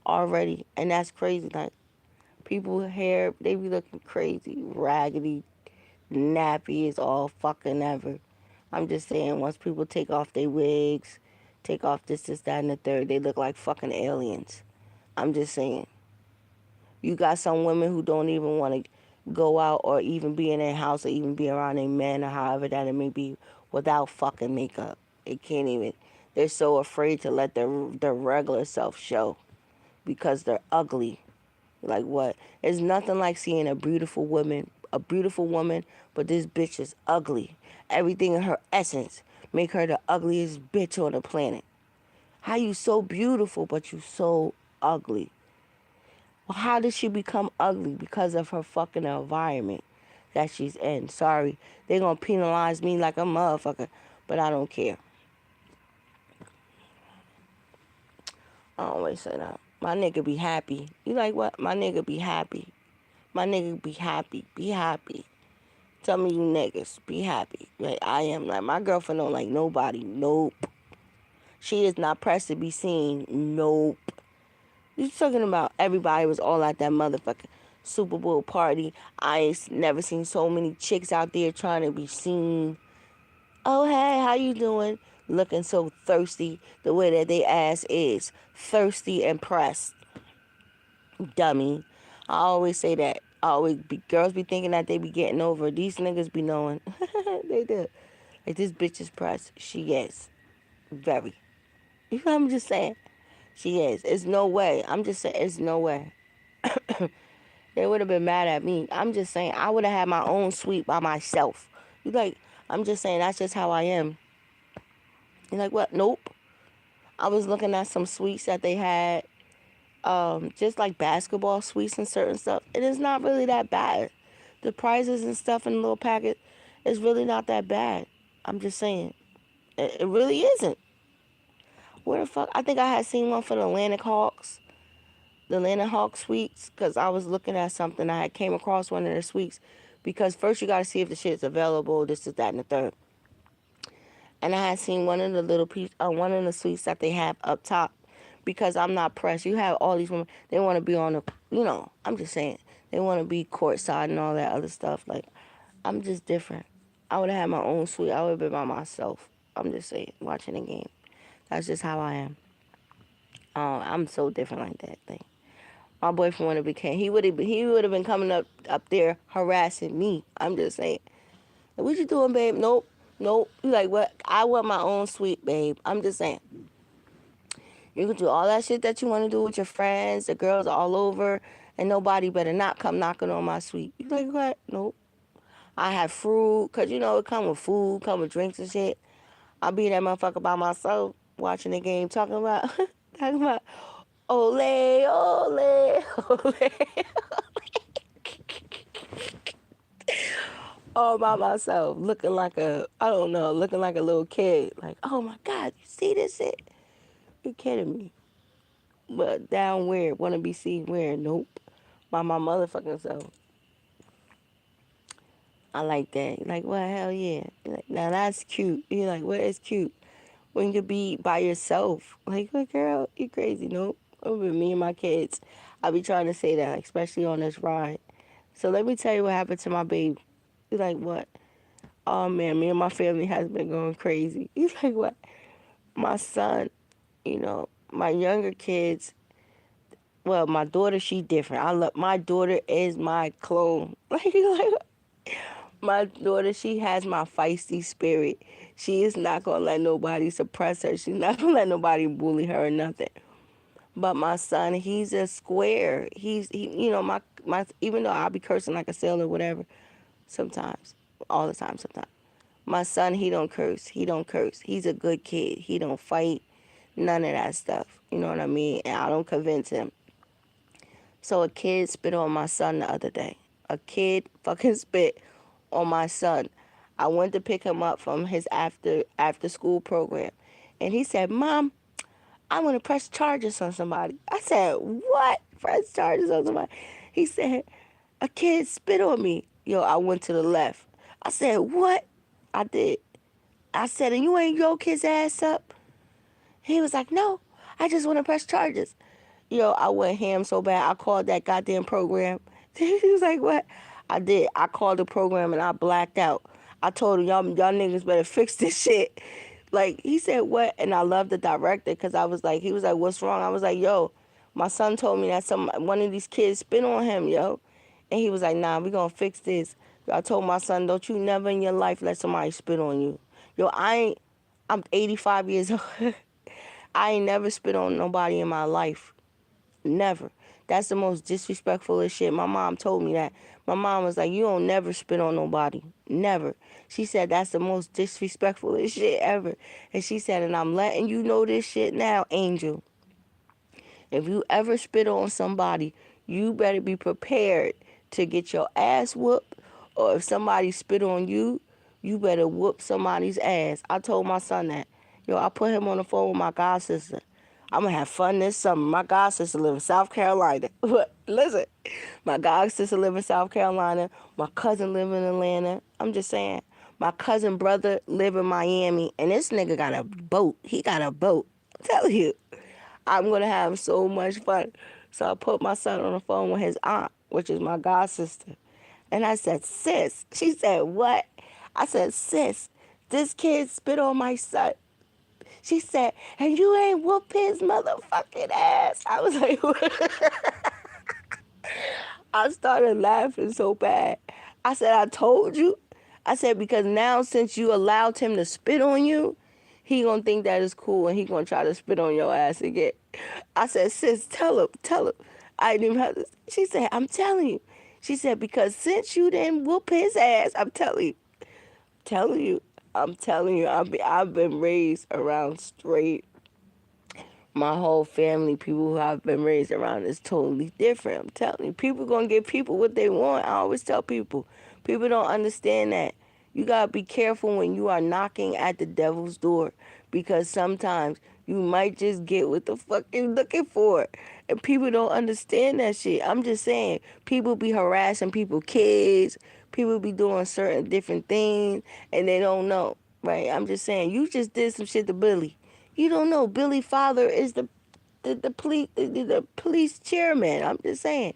Already. And that's crazy. Like, people hair, they be looking crazy, raggedy, nappy as all fucking ever. I'm just saying, once people take off their wigs, take off this, that, and the third, they look like fucking aliens. I'm just saying. You got some women who don't even want to go out or even be in their house or even be around their men or however that it may be without fucking makeup. They can't even. They're so afraid to let their regular self show because they're ugly. Like what? It's nothing like seeing a beautiful woman, but this bitch is ugly. Everything in her essence make her the ugliest bitch on the planet. How you so beautiful, but you so ugly? Well, how did she become ugly? Because of her fucking environment that she's in. Sorry, they gonna penalize me like a motherfucker, but I don't care. I always say that. My nigga be happy. You like what? My nigga be happy. My nigga be happy. Be happy. Tell me you niggas. Be happy. Like I am. Like my girlfriend don't like nobody. Nope. She is not pressed to be seen. Nope. You talking about everybody was all at that motherfucking Super Bowl party. I ain't never seen so many chicks out there trying to be seen. Oh, hey, how you doing? Looking so thirsty the way that they ass is. Thirsty and pressed. Dummy. I always say that. Girls be thinking that they be getting over. These niggas be knowing. They do. Like this bitch is pressed. She is. Very. You know what I'm just saying? She is. It's no way. I'm just saying it's no way. They would have been mad at me. I'm just saying I would have had my own suite by myself. You like, I'm just saying that's just how I am. You're like, what? Nope. I was looking at some suites that they had, just like basketball suites and certain stuff. It is not really that bad. The prices and stuff in the little packet is really not that bad. I'm just saying. It really isn't. Where the fuck? I think I had seen one for the Atlantic Hawks. The Atlanta Hawk suites, because I was looking at something. I had came across one of their suites, because first you got to see if the shit's available, this is that and the third. And I had seen one of the one of the suites that they have up top, because I'm not pressed. You have all these women, they want to be on the, I'm just saying, they want to be courtside and all that other stuff. Like, I'm just different. I would have had my own suite. I would have been by myself. I'm just saying, watching the game. That's just how I am. I'm so different like that thing. My boyfriend would have became he would have been coming up there harassing me. I'm just saying. What you doing, babe? Nope. You like what? I want my own suite, babe. I'm just saying. You can do all that shit that you want to do with your friends, the girls all over, and nobody better not come knocking on my suite. You like what? Nope. I have fruit, cause you know it come with food, come with drinks and shit. I be that motherfucker by myself watching the game, talking about talking about ole ole ole all by myself, looking like a I don't know, looking like a little kid. Like, oh my God, you see this shit? You kidding me? But down where wanna be seen where? Nope. By my motherfucking self. I like that. You're like, well, hell yeah. You're like, now that's cute. You're like, what is cute? When you could be by yourself. Like, what girl? You crazy? Nope. Over me and my kids. I be trying to say that, especially on this ride. So let me tell you what happened to my baby. You're like, what? Oh man, me and my family has been going crazy. He's like, what? My son, my younger kids. Well, my daughter, she different. I love my daughter is my clone. Like my daughter, she has my feisty spirit. She is not gonna let nobody suppress her. She's not gonna let nobody bully her or nothing. But my son, he's a square. My even though I'll be cursing like a sailor, whatever. Sometimes, all the time, sometimes. My son, he don't curse. He don't curse. He's a good kid. He don't fight. None of that stuff. You know what I mean? And I don't convince him. So a kid spit on my son the other day. A kid fucking spit on my son. I went to pick him up from his after school program. And he said, Mom, I want to press charges on somebody. I said, what? Press charges on somebody? He said, a kid spit on me. Yo, I went to the left. I said, what? I did. I said, and you ain't yoke his ass up? He was like, no, I just want to press charges. Yo, I went ham so bad, I called that goddamn program. He was like, what? I did. I called the program and I blacked out. I told him, y'all niggas better fix this shit. Like, he said, what? And I love the director because he was like, what's wrong? I was like, yo, my son told me that one of these kids spit on him, yo. And he was like, nah, we gonna fix this. I told my son, don't you never in your life let somebody spit on you. Yo, I'm 85 years old. I ain't never spit on nobody in my life. Never. That's the most disrespectful shit. My mom told me that. My mom was like, you don't never spit on nobody. Never. She said that's the most disrespectful shit ever. And she said, and I'm letting you know this shit now, Angel. If you ever spit on somebody, you better be prepared to get your ass whooped. Or if somebody spit on you, you better whoop somebody's ass. I told my son that. Yo, I put him on the phone with my god sister. I'm going to have fun this summer. My god sister live in South Carolina. Listen, my god sister live in South Carolina. My cousin live in Atlanta. I'm just saying. My cousin brother live in Miami. And this nigga got a boat. He got a boat. I'm telling you. I'm going to have so much fun. So I put my son on the phone with his aunt, which is my god sister. And I said, sis. She said, what? I said, sis, this kid spit on my son. She said, and you ain't whoop his motherfucking ass. I was like, I started laughing so bad. I said, I told you. I said, because now since you allowed him to spit on you, he gonna think that is cool and he gonna try to spit on your ass again. I said, sis, tell him. I didn't even have to. She said, I'm telling you. She said, because since you didn't whoop his ass, I'm telling you. I'm telling you, I've been raised around straight. My whole family, people who I've been raised around, is totally different. I'm telling you, people gonna give people what they want. I always tell people don't understand that. You gotta be careful when you are knocking at the devil's door, because sometimes you might just get what the fuck you're looking for, and people don't understand that shit. I'm just saying, people be harassing people, kids. People be doing certain different things, and they don't know, right? I'm just saying, you just did some shit to Billy. You don't know Billy's father is the police chairman. I'm just saying,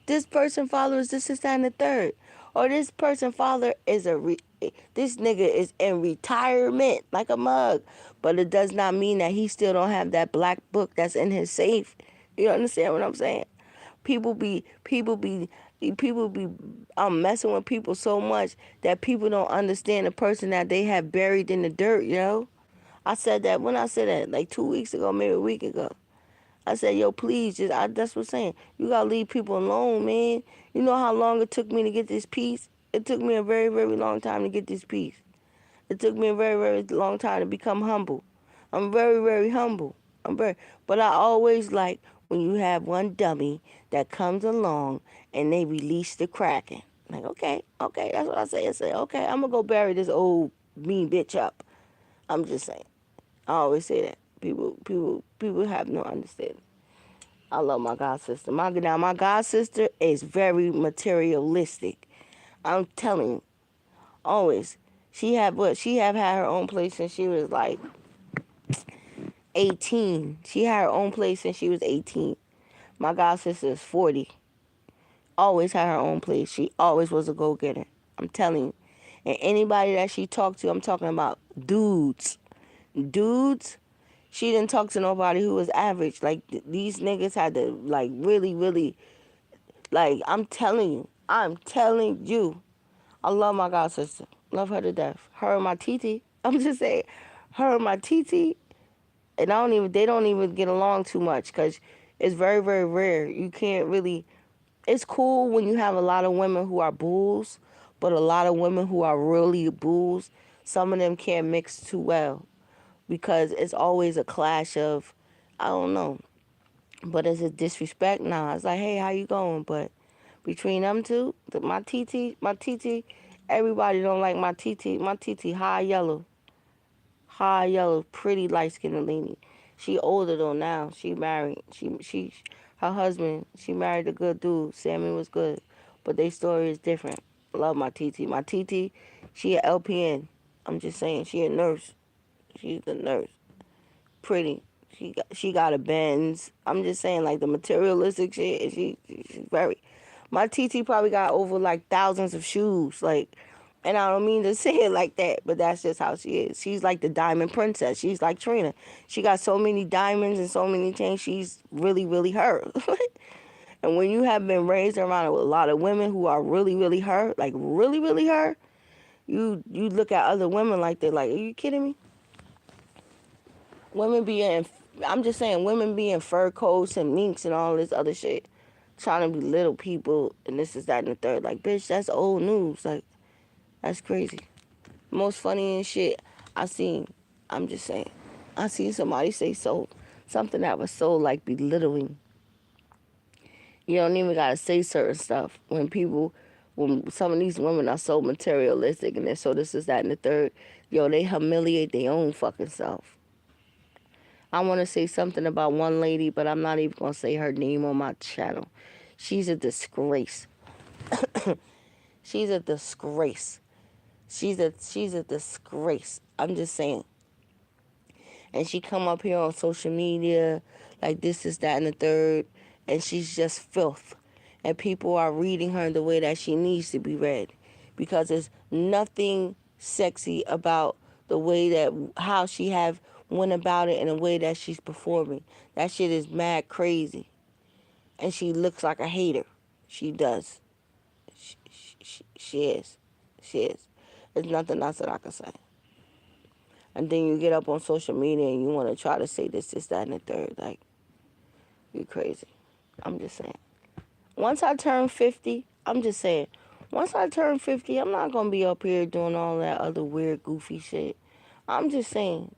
this person father is this and the third, or this person father is this nigga is in retirement like a mug, but it does not mean that he still don't have that black book that's in his safe. You understand what I'm saying? People be messing with people so much that people don't understand the person that they have buried in the dirt, yo. I said that when I said that like 2 weeks ago, maybe a week ago. I said, yo, please, that's what I'm saying. You gotta leave people alone, man. You know how long it took me to get this peace? It took me a very, very long time to get this peace. It took me a very, very long time to become humble. I'm very, very humble. But I always like when you have one dummy that comes along and they release the Kraken. Like, okay, that's what I say. I say, okay, I'm gonna go bury this old mean bitch up. I'm just saying. I always say that. People have no understanding. I love my god sister. My god sister is very materialistic. I'm telling you, always. She have had her own place since she was like 18. She had her own place since she was 18. My god sister is 40. Always had her own place. She always was a go getter. I'm telling you. And anybody that she talked to, I'm talking about dudes. Dudes, she didn't talk to nobody who was average. Like these niggas had to like really, really, like I'm telling you, I love my god sister, love her to death. Her and my TT, I'm just saying, her and my TT, and they don't even get along too much because it's very, very rare. You can't really. It's cool when you have a lot of women who are bulls, but a lot of women who are really bulls, some of them can't mix too well because it's always a clash of, I don't know, but it's a disrespect. Nah, it's like, hey, how you going? But between them two, my TT, everybody don't like my TT. My TT high yellow, pretty light skinned lady. She older though now. She married. Her husband. She married a good dude. Sammy was good, but their story is different. Love my TT. My TT, she a LPN. I'm just saying, she a nurse. She's a nurse. Pretty. She got a Benz. I'm just saying, like the materialistic shit. She's very. My TT probably got over like thousands of shoes. Like, and I don't mean to say it like that, but that's just how she is. She's like the diamond princess. She's like Trina. She got so many diamonds and so many chains. She's really, really her. And when you have been raised around a lot of women who are really, really her, like really, really her, you look at other women like they're like, are you kidding me? Women being, I'm just saying, women being fur coats and minks and all this other shit, trying to be little people and this is that and the third. Like, bitch, that's old news. Like, that's crazy. Most funny and shit I seen. I'm just saying. I seen somebody say something that was so like belittling. You don't even gotta say certain stuff when some of these women are so materialistic and they're so this is that and the third. Yo, they humiliate their own fucking self. I want to say something about one lady, but I'm not even going to say her name on my channel. She's a disgrace. She's a disgrace. She's a disgrace. I'm just saying. And she come up here on social media like this is that and the third, and she's just filth. And people are reading her the way that she needs to be read because there's nothing sexy about the way that how she have went about it and the way that she's performing. That shit is mad crazy. And she looks like a hater. She does. She is. She is. There's nothing else that I can say. And then you get up on social media and you want to try to say this, that, and the third. Like, you crazy. I'm just saying. Once I turn 50, I'm just saying, once I turn 50, I'm not going to be up here doing all that other weird, goofy shit. I'm just saying.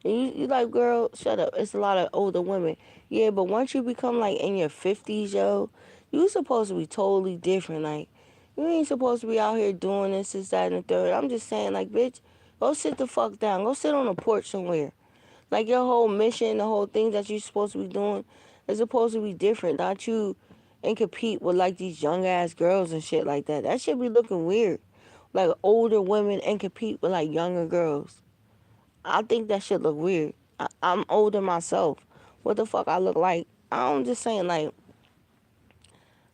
And you like, girl, shut up. It's a lot of older women. Yeah, but once you become, like, in your 50s, yo, you supposed to be totally different. Like, you ain't supposed to be out here doing this, that, and the third. I'm just saying, like, bitch, go sit the fuck down. Go sit on a porch somewhere. Like, your whole mission, the whole thing that you're supposed to be doing is supposed to be different. Not you and compete with, like, these young-ass girls and shit like that. That shit be looking weird. Like, older women and compete with, like, younger girls. I think that shit look weird. I'm older myself. What the fuck I look like? I'm just saying, like,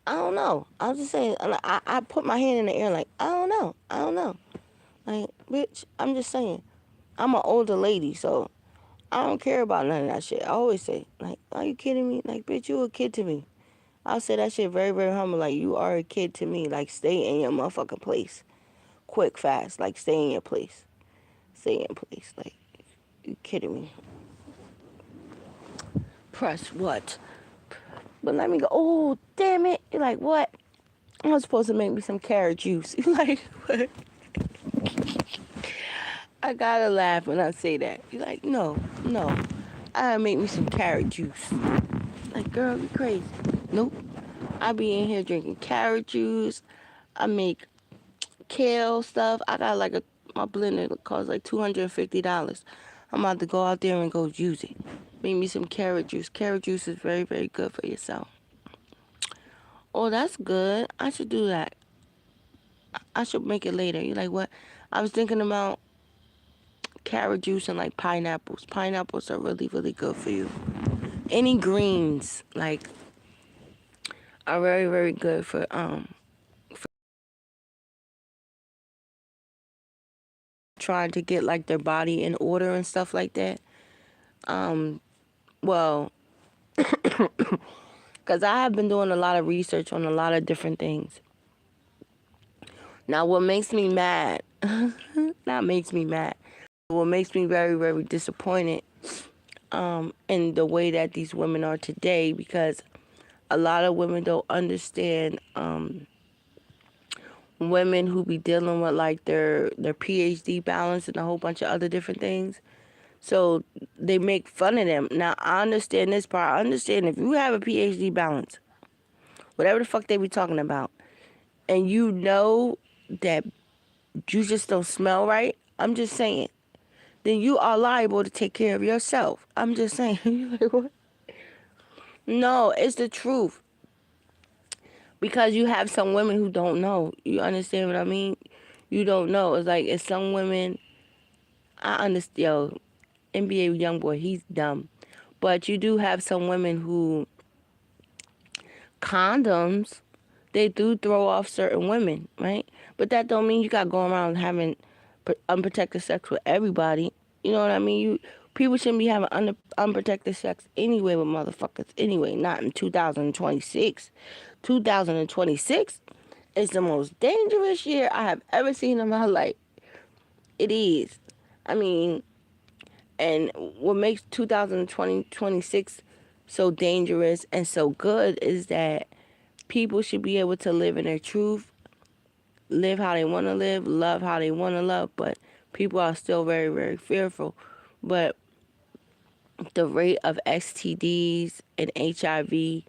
I don't know. I'm just saying, I put my hand in the air like, I don't know. I don't know. Like, bitch, I'm just saying. I'm an older lady, so I don't care about none of that shit. I always say, like, are you kidding me? Like, bitch, you a kid to me. I'll say that shit very, very humble. Like, you are a kid to me. Like, stay in your motherfucking place. Quick, fast. Like, stay in your place. Stay in place. Like, you kidding me? Press what? But let me go. Oh, damn it. You're like, what? I was supposed to make me some carrot juice. You're like, what? I gotta laugh when I say that. You're like, no, no. I gotta make me some carrot juice. Like, girl, you crazy. Nope. I be in here drinking carrot juice. I make kale stuff. I got like my blender that costs like $250. I'm about to go out there and go use it. Make me some carrot juice. Carrot juice is very, very good for yourself. Oh, that's good. I should do that. I should make it later. You like what? I was thinking about carrot juice and like pineapples. Pineapples are really, really good for you. Any greens like are very, very good for trying to get like their body in order and stuff like that. Well, because I have been doing a lot of research on a lot of different things. Now, what makes me mad, not makes me mad, what makes me very, very disappointed in the way that these women are today, because a lot of women don't understand women who be dealing with like their PhD balance and a whole bunch of other different things. So they make fun of them. Now, I understand this part. I understand if you have a PhD balance, whatever the fuck they be talking about, and you know that you just don't smell right, I'm just saying, then you are liable to take care of yourself. I'm just saying. You like, what? No, it's the truth. Because you have some women who don't know. You understand what I mean? You don't know. It's like, it's some women, I understand, yo, NBA young boy, he's dumb. But you do have some women who, condoms, they do throw off certain women, right? But that don't mean you got to go around having unprotected sex with everybody. You know what I mean? People shouldn't be having unprotected sex anyway with motherfuckers. Anyway, not in 2026. 2026 is the most dangerous year I have ever seen in my life. It is. I mean, and what makes 2026 so dangerous and so good is that people should be able to live in their truth, live how they want to live, love how they want to love, but people are still very, very fearful. But the rate of STDs and HIV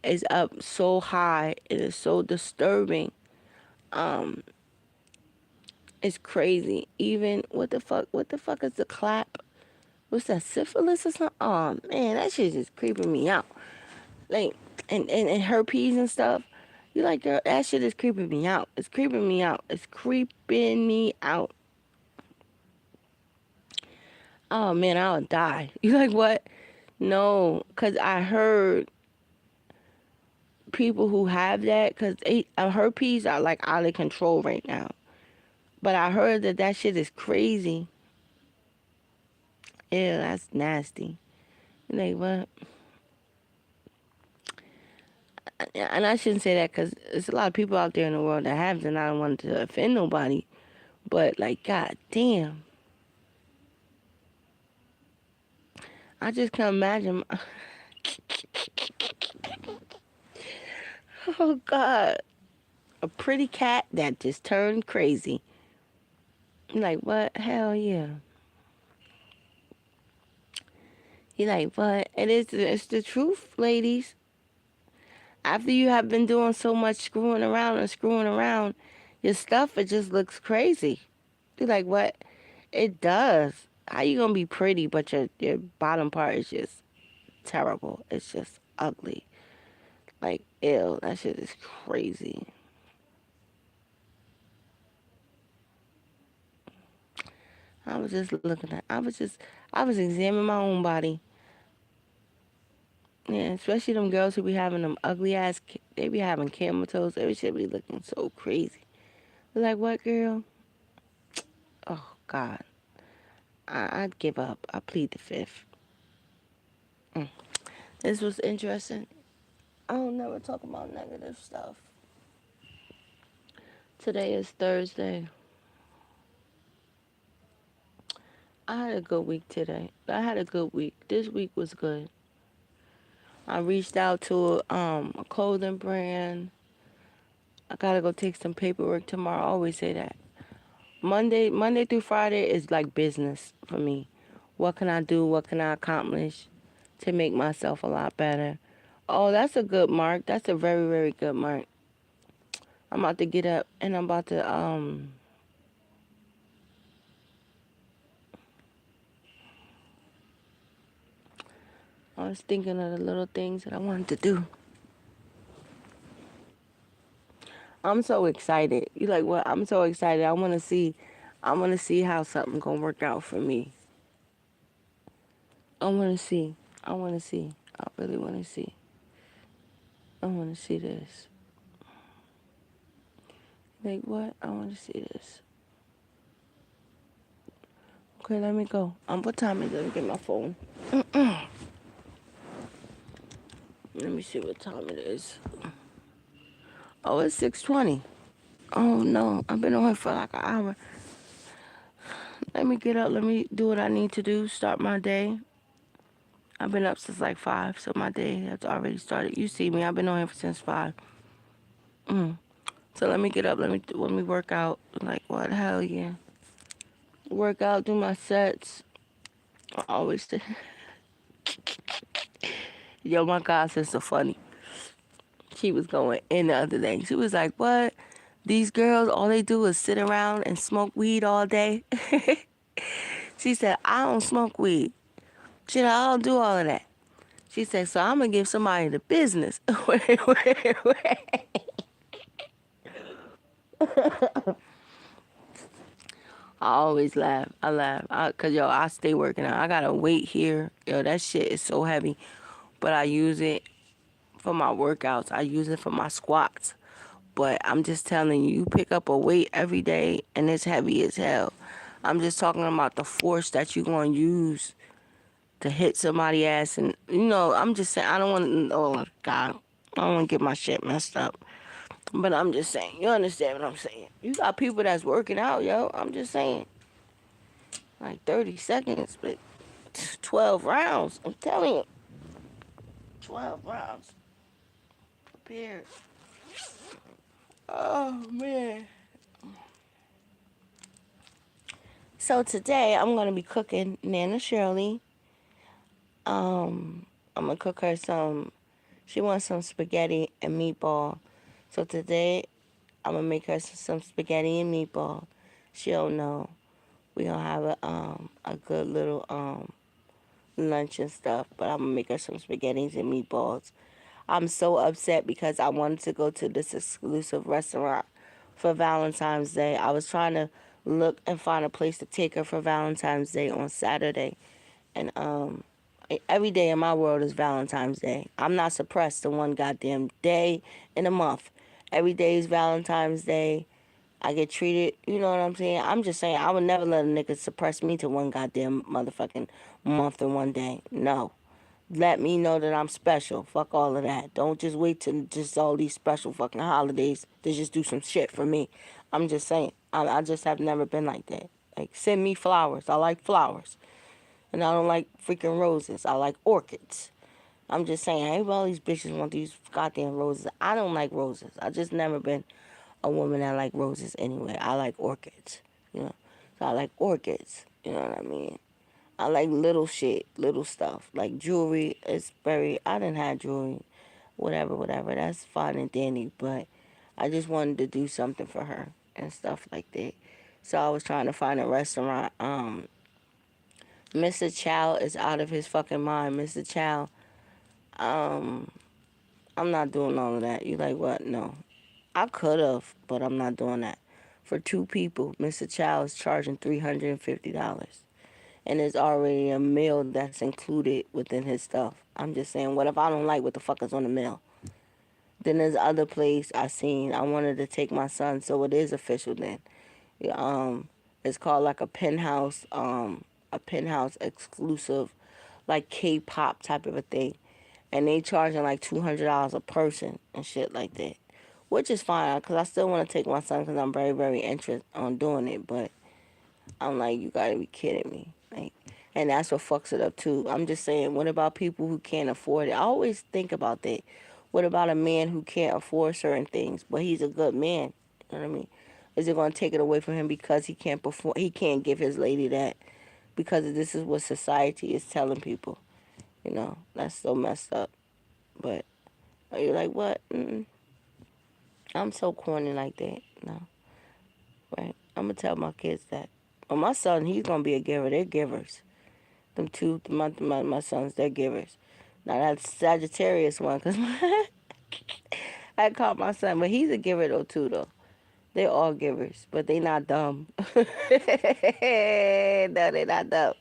is up so high. It is so disturbing. It's crazy. Even what the fuck is the clap? What's that, syphilis or something? Oh man, that shit is creeping me out. Like, and herpes and stuff. You like, girl, that shit is creeping me out. It's creeping me out. It's creeping me out. Oh man, I'll die. You like, what? No, because I heard people who have that, because herpes are like out of control right now. But I heard that shit is crazy. Yeah, that's nasty. You like, what? And I shouldn't say that because there's a lot of people out there in the world that have it, and I don't want to offend nobody. But, like, god damn. I just can't imagine. Oh, God. A pretty cat that just turned crazy. Like, what? Hell yeah. You like, what? It's the truth, ladies. After you have been doing so much screwing around, your stuff, it just looks crazy. You're like, what? It does. How you gonna be pretty, but your bottom part is just terrible. It's just ugly. Like, ew, that shit is crazy. I was just looking at, I was examining my own body. Yeah, especially them girls who be having them ugly ass, they be having camel toes. They should be looking so crazy. They're like, what, girl? Oh, God. I'd give up. I plead the fifth. This was interesting. I don't never talk about negative stuff. Today is Thursday. I had a good week today. I had a good week. This week was good. I reached out to a clothing brand. I gotta go take some paperwork tomorrow. I always say that. Monday through Friday is like business for me. What can I do? What can I accomplish to make myself a lot better? Oh, that's a good mark. That's a very, very good mark. I'm about to get up and I'm about to I was thinking of the little things that I wanted to do. I'm so excited. You like what? I'm so excited. I wanna see how something gonna work out for me. I wanna see. I wanna see. I really wanna see. I wanna see this. Like what? I wanna see this. Okay, let me go. What time is it? Let me get my phone. Let me see what time it is. Oh, it's 6:20. Oh no, I've been on here for like an hour. Let me get up. Let me do what I need to do. Start my day. I've been up since like 5, so my day has already started. You see me. I've been on here since 5. Mm. So let me get up. Let me work out. Like what? Hell yeah. Work out. Do my sets. I always say, yo, my god, sister funny. She was going in the other day. She was like, "What? These girls, all they do is sit around and smoke weed all day." She said, "I don't smoke weed. Shit, I don't do all of that." She said, "So I'm gonna give somebody the business." Wait. I always laugh. I laugh. Cause yo, I stay working out. I gotta weight here. Yo, that shit is so heavy. But I use it for my workouts. I use it for my squats. But I'm just telling you, you pick up a weight every day and it's heavy as hell. I'm just talking about the force that you're gonna use to hit somebody ass, and I'm just saying I don't want. Oh God, I don't want to get my shit messed up. But I'm just saying, you understand what I'm saying? You got people that's working out, yo. I'm just saying, like 30 seconds, but 12 rounds. I'm telling you, 12 rounds. Prepared. Oh man. So today I'm gonna be cooking Nana Shirley. I'm gonna cook her some. She wants some spaghetti and meatball. So today I'm gonna make her some spaghetti and meatball. She'll know. We gonna have a good little lunch and stuff. But I'm gonna make her some spaghettis and meatballs. I'm so upset because I wanted to go to this exclusive restaurant for Valentine's Day. I was trying to look and find a place to take her for Valentine's Day on Saturday. And every day in my world is Valentine's Day. I'm not suppressed to one goddamn day in a month. Every day is Valentine's Day. I get treated, you know what I'm saying? I'm just saying, I would never let a nigga suppress me to one goddamn motherfucking month and one day. No. Let me know that I'm special. Fuck all of that. Don't just wait till just all these special fucking holidays to just do some shit for me. I'm just saying. I just have never been like that. Like, send me flowers. I like flowers. And I don't like freaking roses. I like orchids. I'm just saying, hey, all these bitches want these goddamn roses. I don't like roses. I just never been a woman that like roses anyway. I like orchids, you know. So I like orchids, you know what I mean? I like little shit, little stuff. Like jewelry is I didn't have jewelry, whatever. That's fine and dandy, but I just wanted to do something for her and stuff like that. So I was trying to find a restaurant. Mr. Chow is out of his fucking mind. Mr. Chow, um, I'm not doing all of that. You like what? No. I could have, but I'm not doing that. For two people, Mr. Chow is charging $350. And there's already a meal that's included within his stuff. I'm just saying, what if I don't like what the fuck is on the meal? Then there's other place I seen. I wanted to take my son, so it is official then. Yeah, it's called like a penthouse exclusive, like K-pop type of a thing, and they charging like $200 a person and shit like that, which is fine because I still want to take my son because I'm very very interested on doing it, but I'm like, you gotta be kidding me, like. And that's what fucks it up too. I'm just saying, what about people who can't afford it? I always think about that. What about a man who can't afford certain things, but he's a good man? You know what I mean? Is it going to take it away from him because he can't perform? He can't give his lady that because this is what society is telling people. You know, that's so messed up. But are you like, what? I'm so corny like that. No, right? I'm gonna tell my kids that. Well, my son, he's gonna be a giver. They're givers. Them two, my sons, they're givers. Now that's Sagittarius one, cause I caught my son, but he's a giver though too though. They're all givers, but they not dumb. No, they not dumb.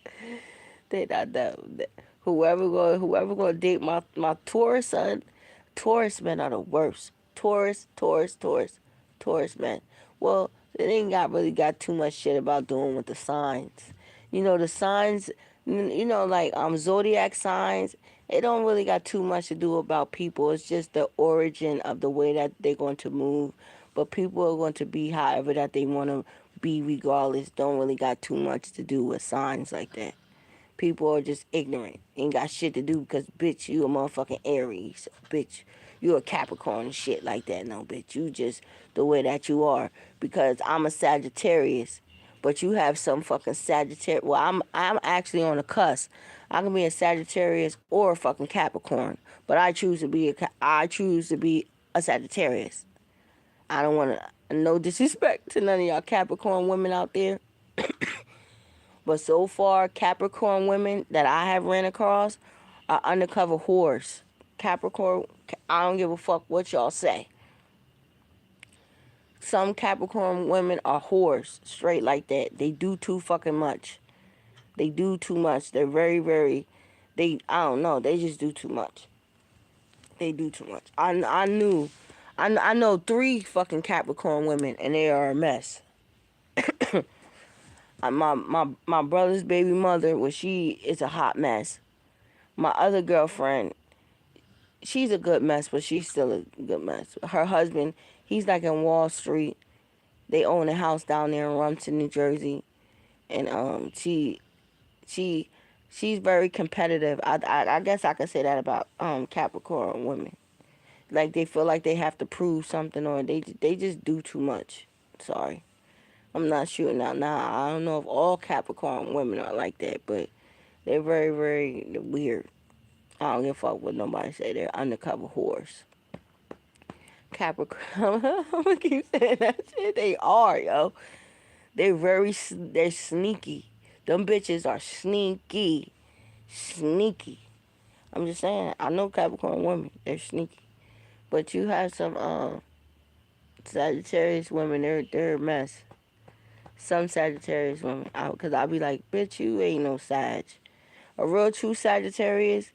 They not dumb. Whoever gonna date my Taurus son, Taurus men are the worst. Taurus men. Well, they ain't got too much shit about doing with the signs. You know the signs. You know like zodiac signs. It don't really got too much to do about people. It's just the origin of the way that they're going to move. But people are going to be however that they want to be regardless. Don't really got too much to do with signs like that. People are just ignorant. Ain't got shit to do because, bitch, you a motherfucking Aries. Bitch, you a Capricorn and shit like that. No, bitch, you just the way that you are. Because I'm a Sagittarius, but you have some fucking Sagittarius. Well, I'm actually on the cusp. I can be a Sagittarius or a fucking Capricorn, but I choose to be a Sagittarius. I don't want to, no disrespect to none of y'all Capricorn women out there. But so far, Capricorn women that I have ran across are undercover whores. Capricorn, I don't give a fuck what y'all say. Some Capricorn women are whores, straight like that. They do too fucking much. They do too much. They're very, very, I don't know, they just do too much. They do too much. I know 3 fucking Capricorn women, and they are a mess. My brother's baby mother, well, she is a hot mess. My other girlfriend, she's a good mess, but she's still a good mess. Her husband, he's like in Wall Street. They own a house down there in Rumson, New Jersey, and she she's very competitive. I guess I could say that about Capricorn women. Like they feel like they have to prove something, or they just do too much. Sorry. I'm not shooting out now. I don't know if all Capricorn women are like that, but they're very, very weird. I don't give a fuck what nobody say. They're undercover whores. Capricorn. I'm gonna keep saying that shit. They are, yo. They're sneaky. Them bitches are sneaky. Sneaky. I'm just saying, I know Capricorn women. They're sneaky. But you have some Sagittarius women, they're a mess. Some Sagittarius women, because I'll be like, bitch, you ain't no Sag. A real true Sagittarius,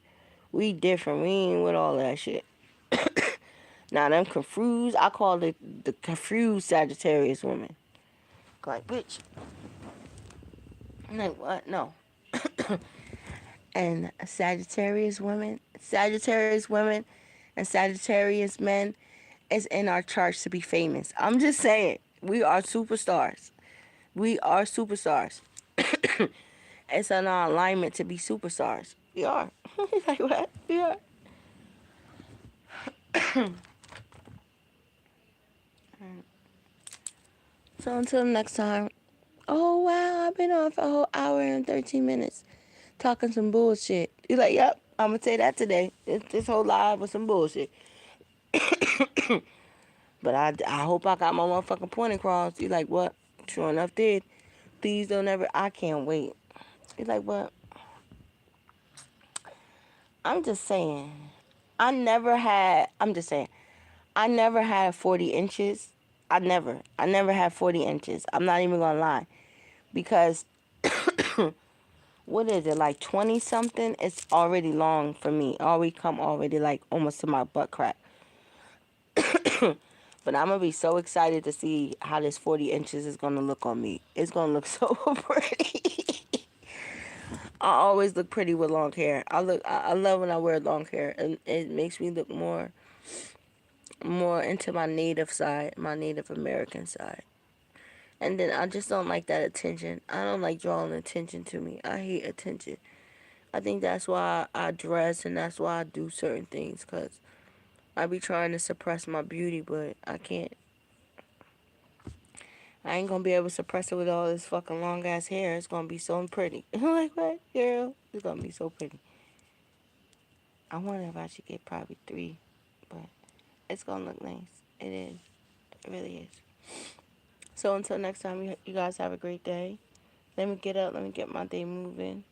we different. We ain't with all that shit. Now, them confused, I call it the confused Sagittarius women. Like, bitch. I'm like, what? No. And Sagittarius women, and Sagittarius men is in our charts to be famous. I'm just saying, we are superstars. We are superstars. It's in our alignment to be superstars. We are. Like what? We are. So until next time. Oh wow, I've been on for a whole hour and 13 minutes talking some bullshit. You're like, yep, I'm gonna say that today. This whole live was some bullshit. But I hope I got my motherfucking point across. You like what? Sure enough did. Please don't ever, I can't wait. You like what? I'm just saying. I'm just saying. I never had 40 inches. I never had 40 inches. I'm not even gonna lie. Because, what is it, like 20 something? It's already long for me. Already come already like almost to my butt crack. But I'm gonna be so excited to see how this 40 inches is gonna look on me. It's gonna look so pretty. I always look pretty with long hair. I love when I wear long hair, and it makes me look more into my native side, my Native American side. And then I just don't like that attention. I don't like drawing attention to me. I hate attention. I think that's why I dress and that's why I do certain things, because I be trying to suppress my beauty, but I can't. I ain't gonna be able to suppress it with all this fucking long ass hair. It's gonna be so pretty. Like, what, girl? It's gonna be so pretty. I wonder if I should get probably three, but it's gonna look nice. It is. It really is. So until next time, you guys have a great day. Let me get up. Let me get my day moving.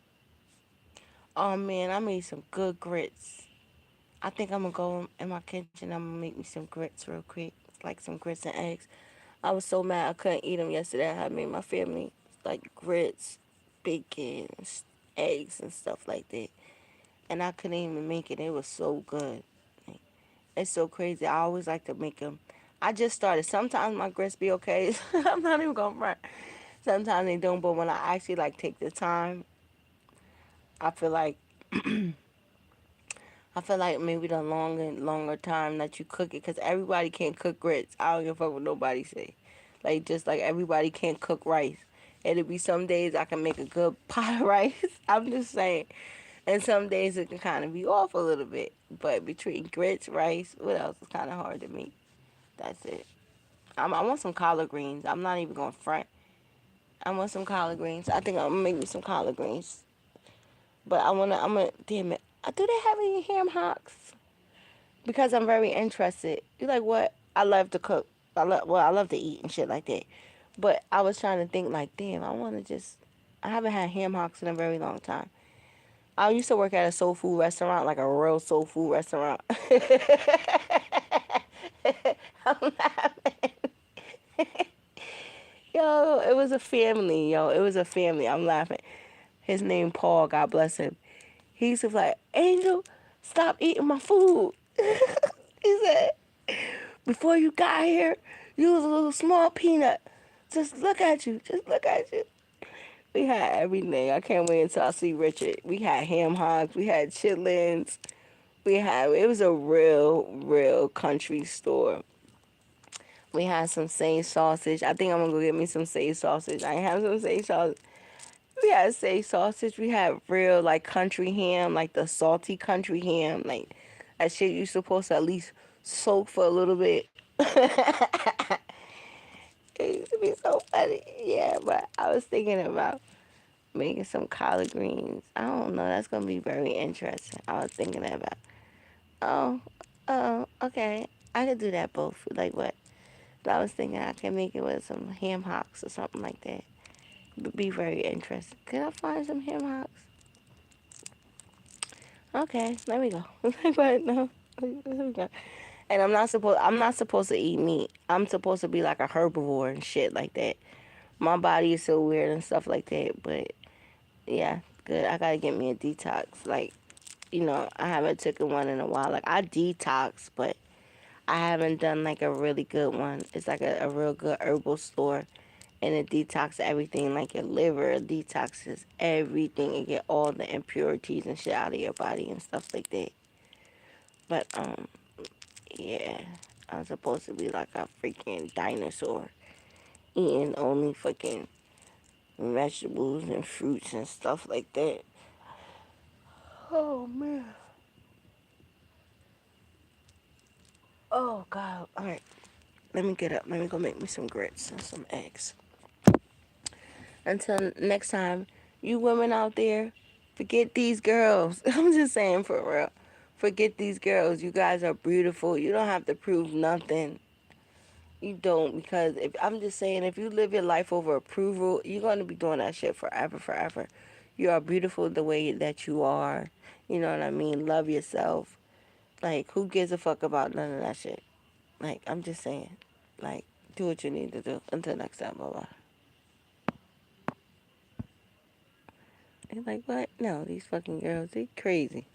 Oh man, I made some good grits. I think I'm gonna go in my kitchen. I'm gonna make me some grits real quick, like some grits and eggs. I was so mad I couldn't eat them yesterday. I had made my family like grits, bacon, eggs, and stuff like that, and I couldn't even make it. It was so good. It's so crazy. I always like to make them. I just started. Sometimes my grits be okay. I'm not even gonna front. Sometimes they don't, but when I actually like take the time, I feel like maybe the longer time that you cook it, because everybody can't cook grits. I don't give a fuck what nobody say. Like, just like everybody can't cook rice. It'll be some days I can make a good pot of rice. I'm just saying. And some days it can kind of be off a little bit. But between grits, rice, what else is kind of hard to make? That's it. I want some collard greens. I'm not even going to front. I want some collard greens. I think I'm going to make me some collard greens. But damn it. Do they have any ham hocks? Because I'm very interested. You're like, what? I love to cook. I love to eat and shit like that. But I was trying to think, like, damn, I haven't had ham hocks in a very long time. I used to work at a soul food restaurant, like a real soul food restaurant. I'm laughing. Yo, it was a family, yo. It was a family. I'm laughing. His name Paul, God bless him. He used to be like, Angel, stop eating my food. He said, before you got here, you was a little small peanut. Just look at you. Just look at you. We had everything. I can't wait until I see Richard. We had ham hocks. We had chitlins. It was a real country store. We had some sage sausage. I think I'm going to go get me some sage sausage. I ain't have some sage sausage. We had sage sausage. We had real, like, country ham, like the salty country ham. Like, that shit you supposed to at least soak for a little bit. It used to be so funny. Yeah, but I was thinking about making some collard greens. I don't know. That's going to be very interesting. I was thinking about, oh, okay. I could do that both. Like what? But I was thinking I can make it with some ham hocks or something like that. Would be very interesting. Could I find some ham hocks? Okay, there we go. But no, there we go. And I'm not supposed to eat meat. I'm supposed to be like a herbivore and shit like that. My body is so weird and stuff like that. But yeah, good. I gotta get me a detox. Like, I haven't taken one in a while. Like, I detox, but I haven't done like a really good one. It's like a real good herbal store, and it detoxes everything, like your liver. It detoxes everything and get all the impurities and shit out of your body and stuff like that. But yeah, I'm supposed to be like a freaking dinosaur, eating only fucking vegetables and fruits and stuff like that. Oh man. Oh god. All right. Let me get up. Let me go make me some grits and some eggs. Until next time, you women out there, forget these girls. I'm just saying, for real. Forget these girls. You guys are beautiful. You don't have to prove nothing. You don't, because if I'm just saying, if you live your life over approval, you're going to be doing that shit forever, forever. You are beautiful the way that you are. You know what I mean? Love yourself. Like, who gives a fuck about none of that shit? Like, I'm just saying. Like, do what you need to do. Until next time, bye bye. They're like, what? No, these fucking girls, they crazy.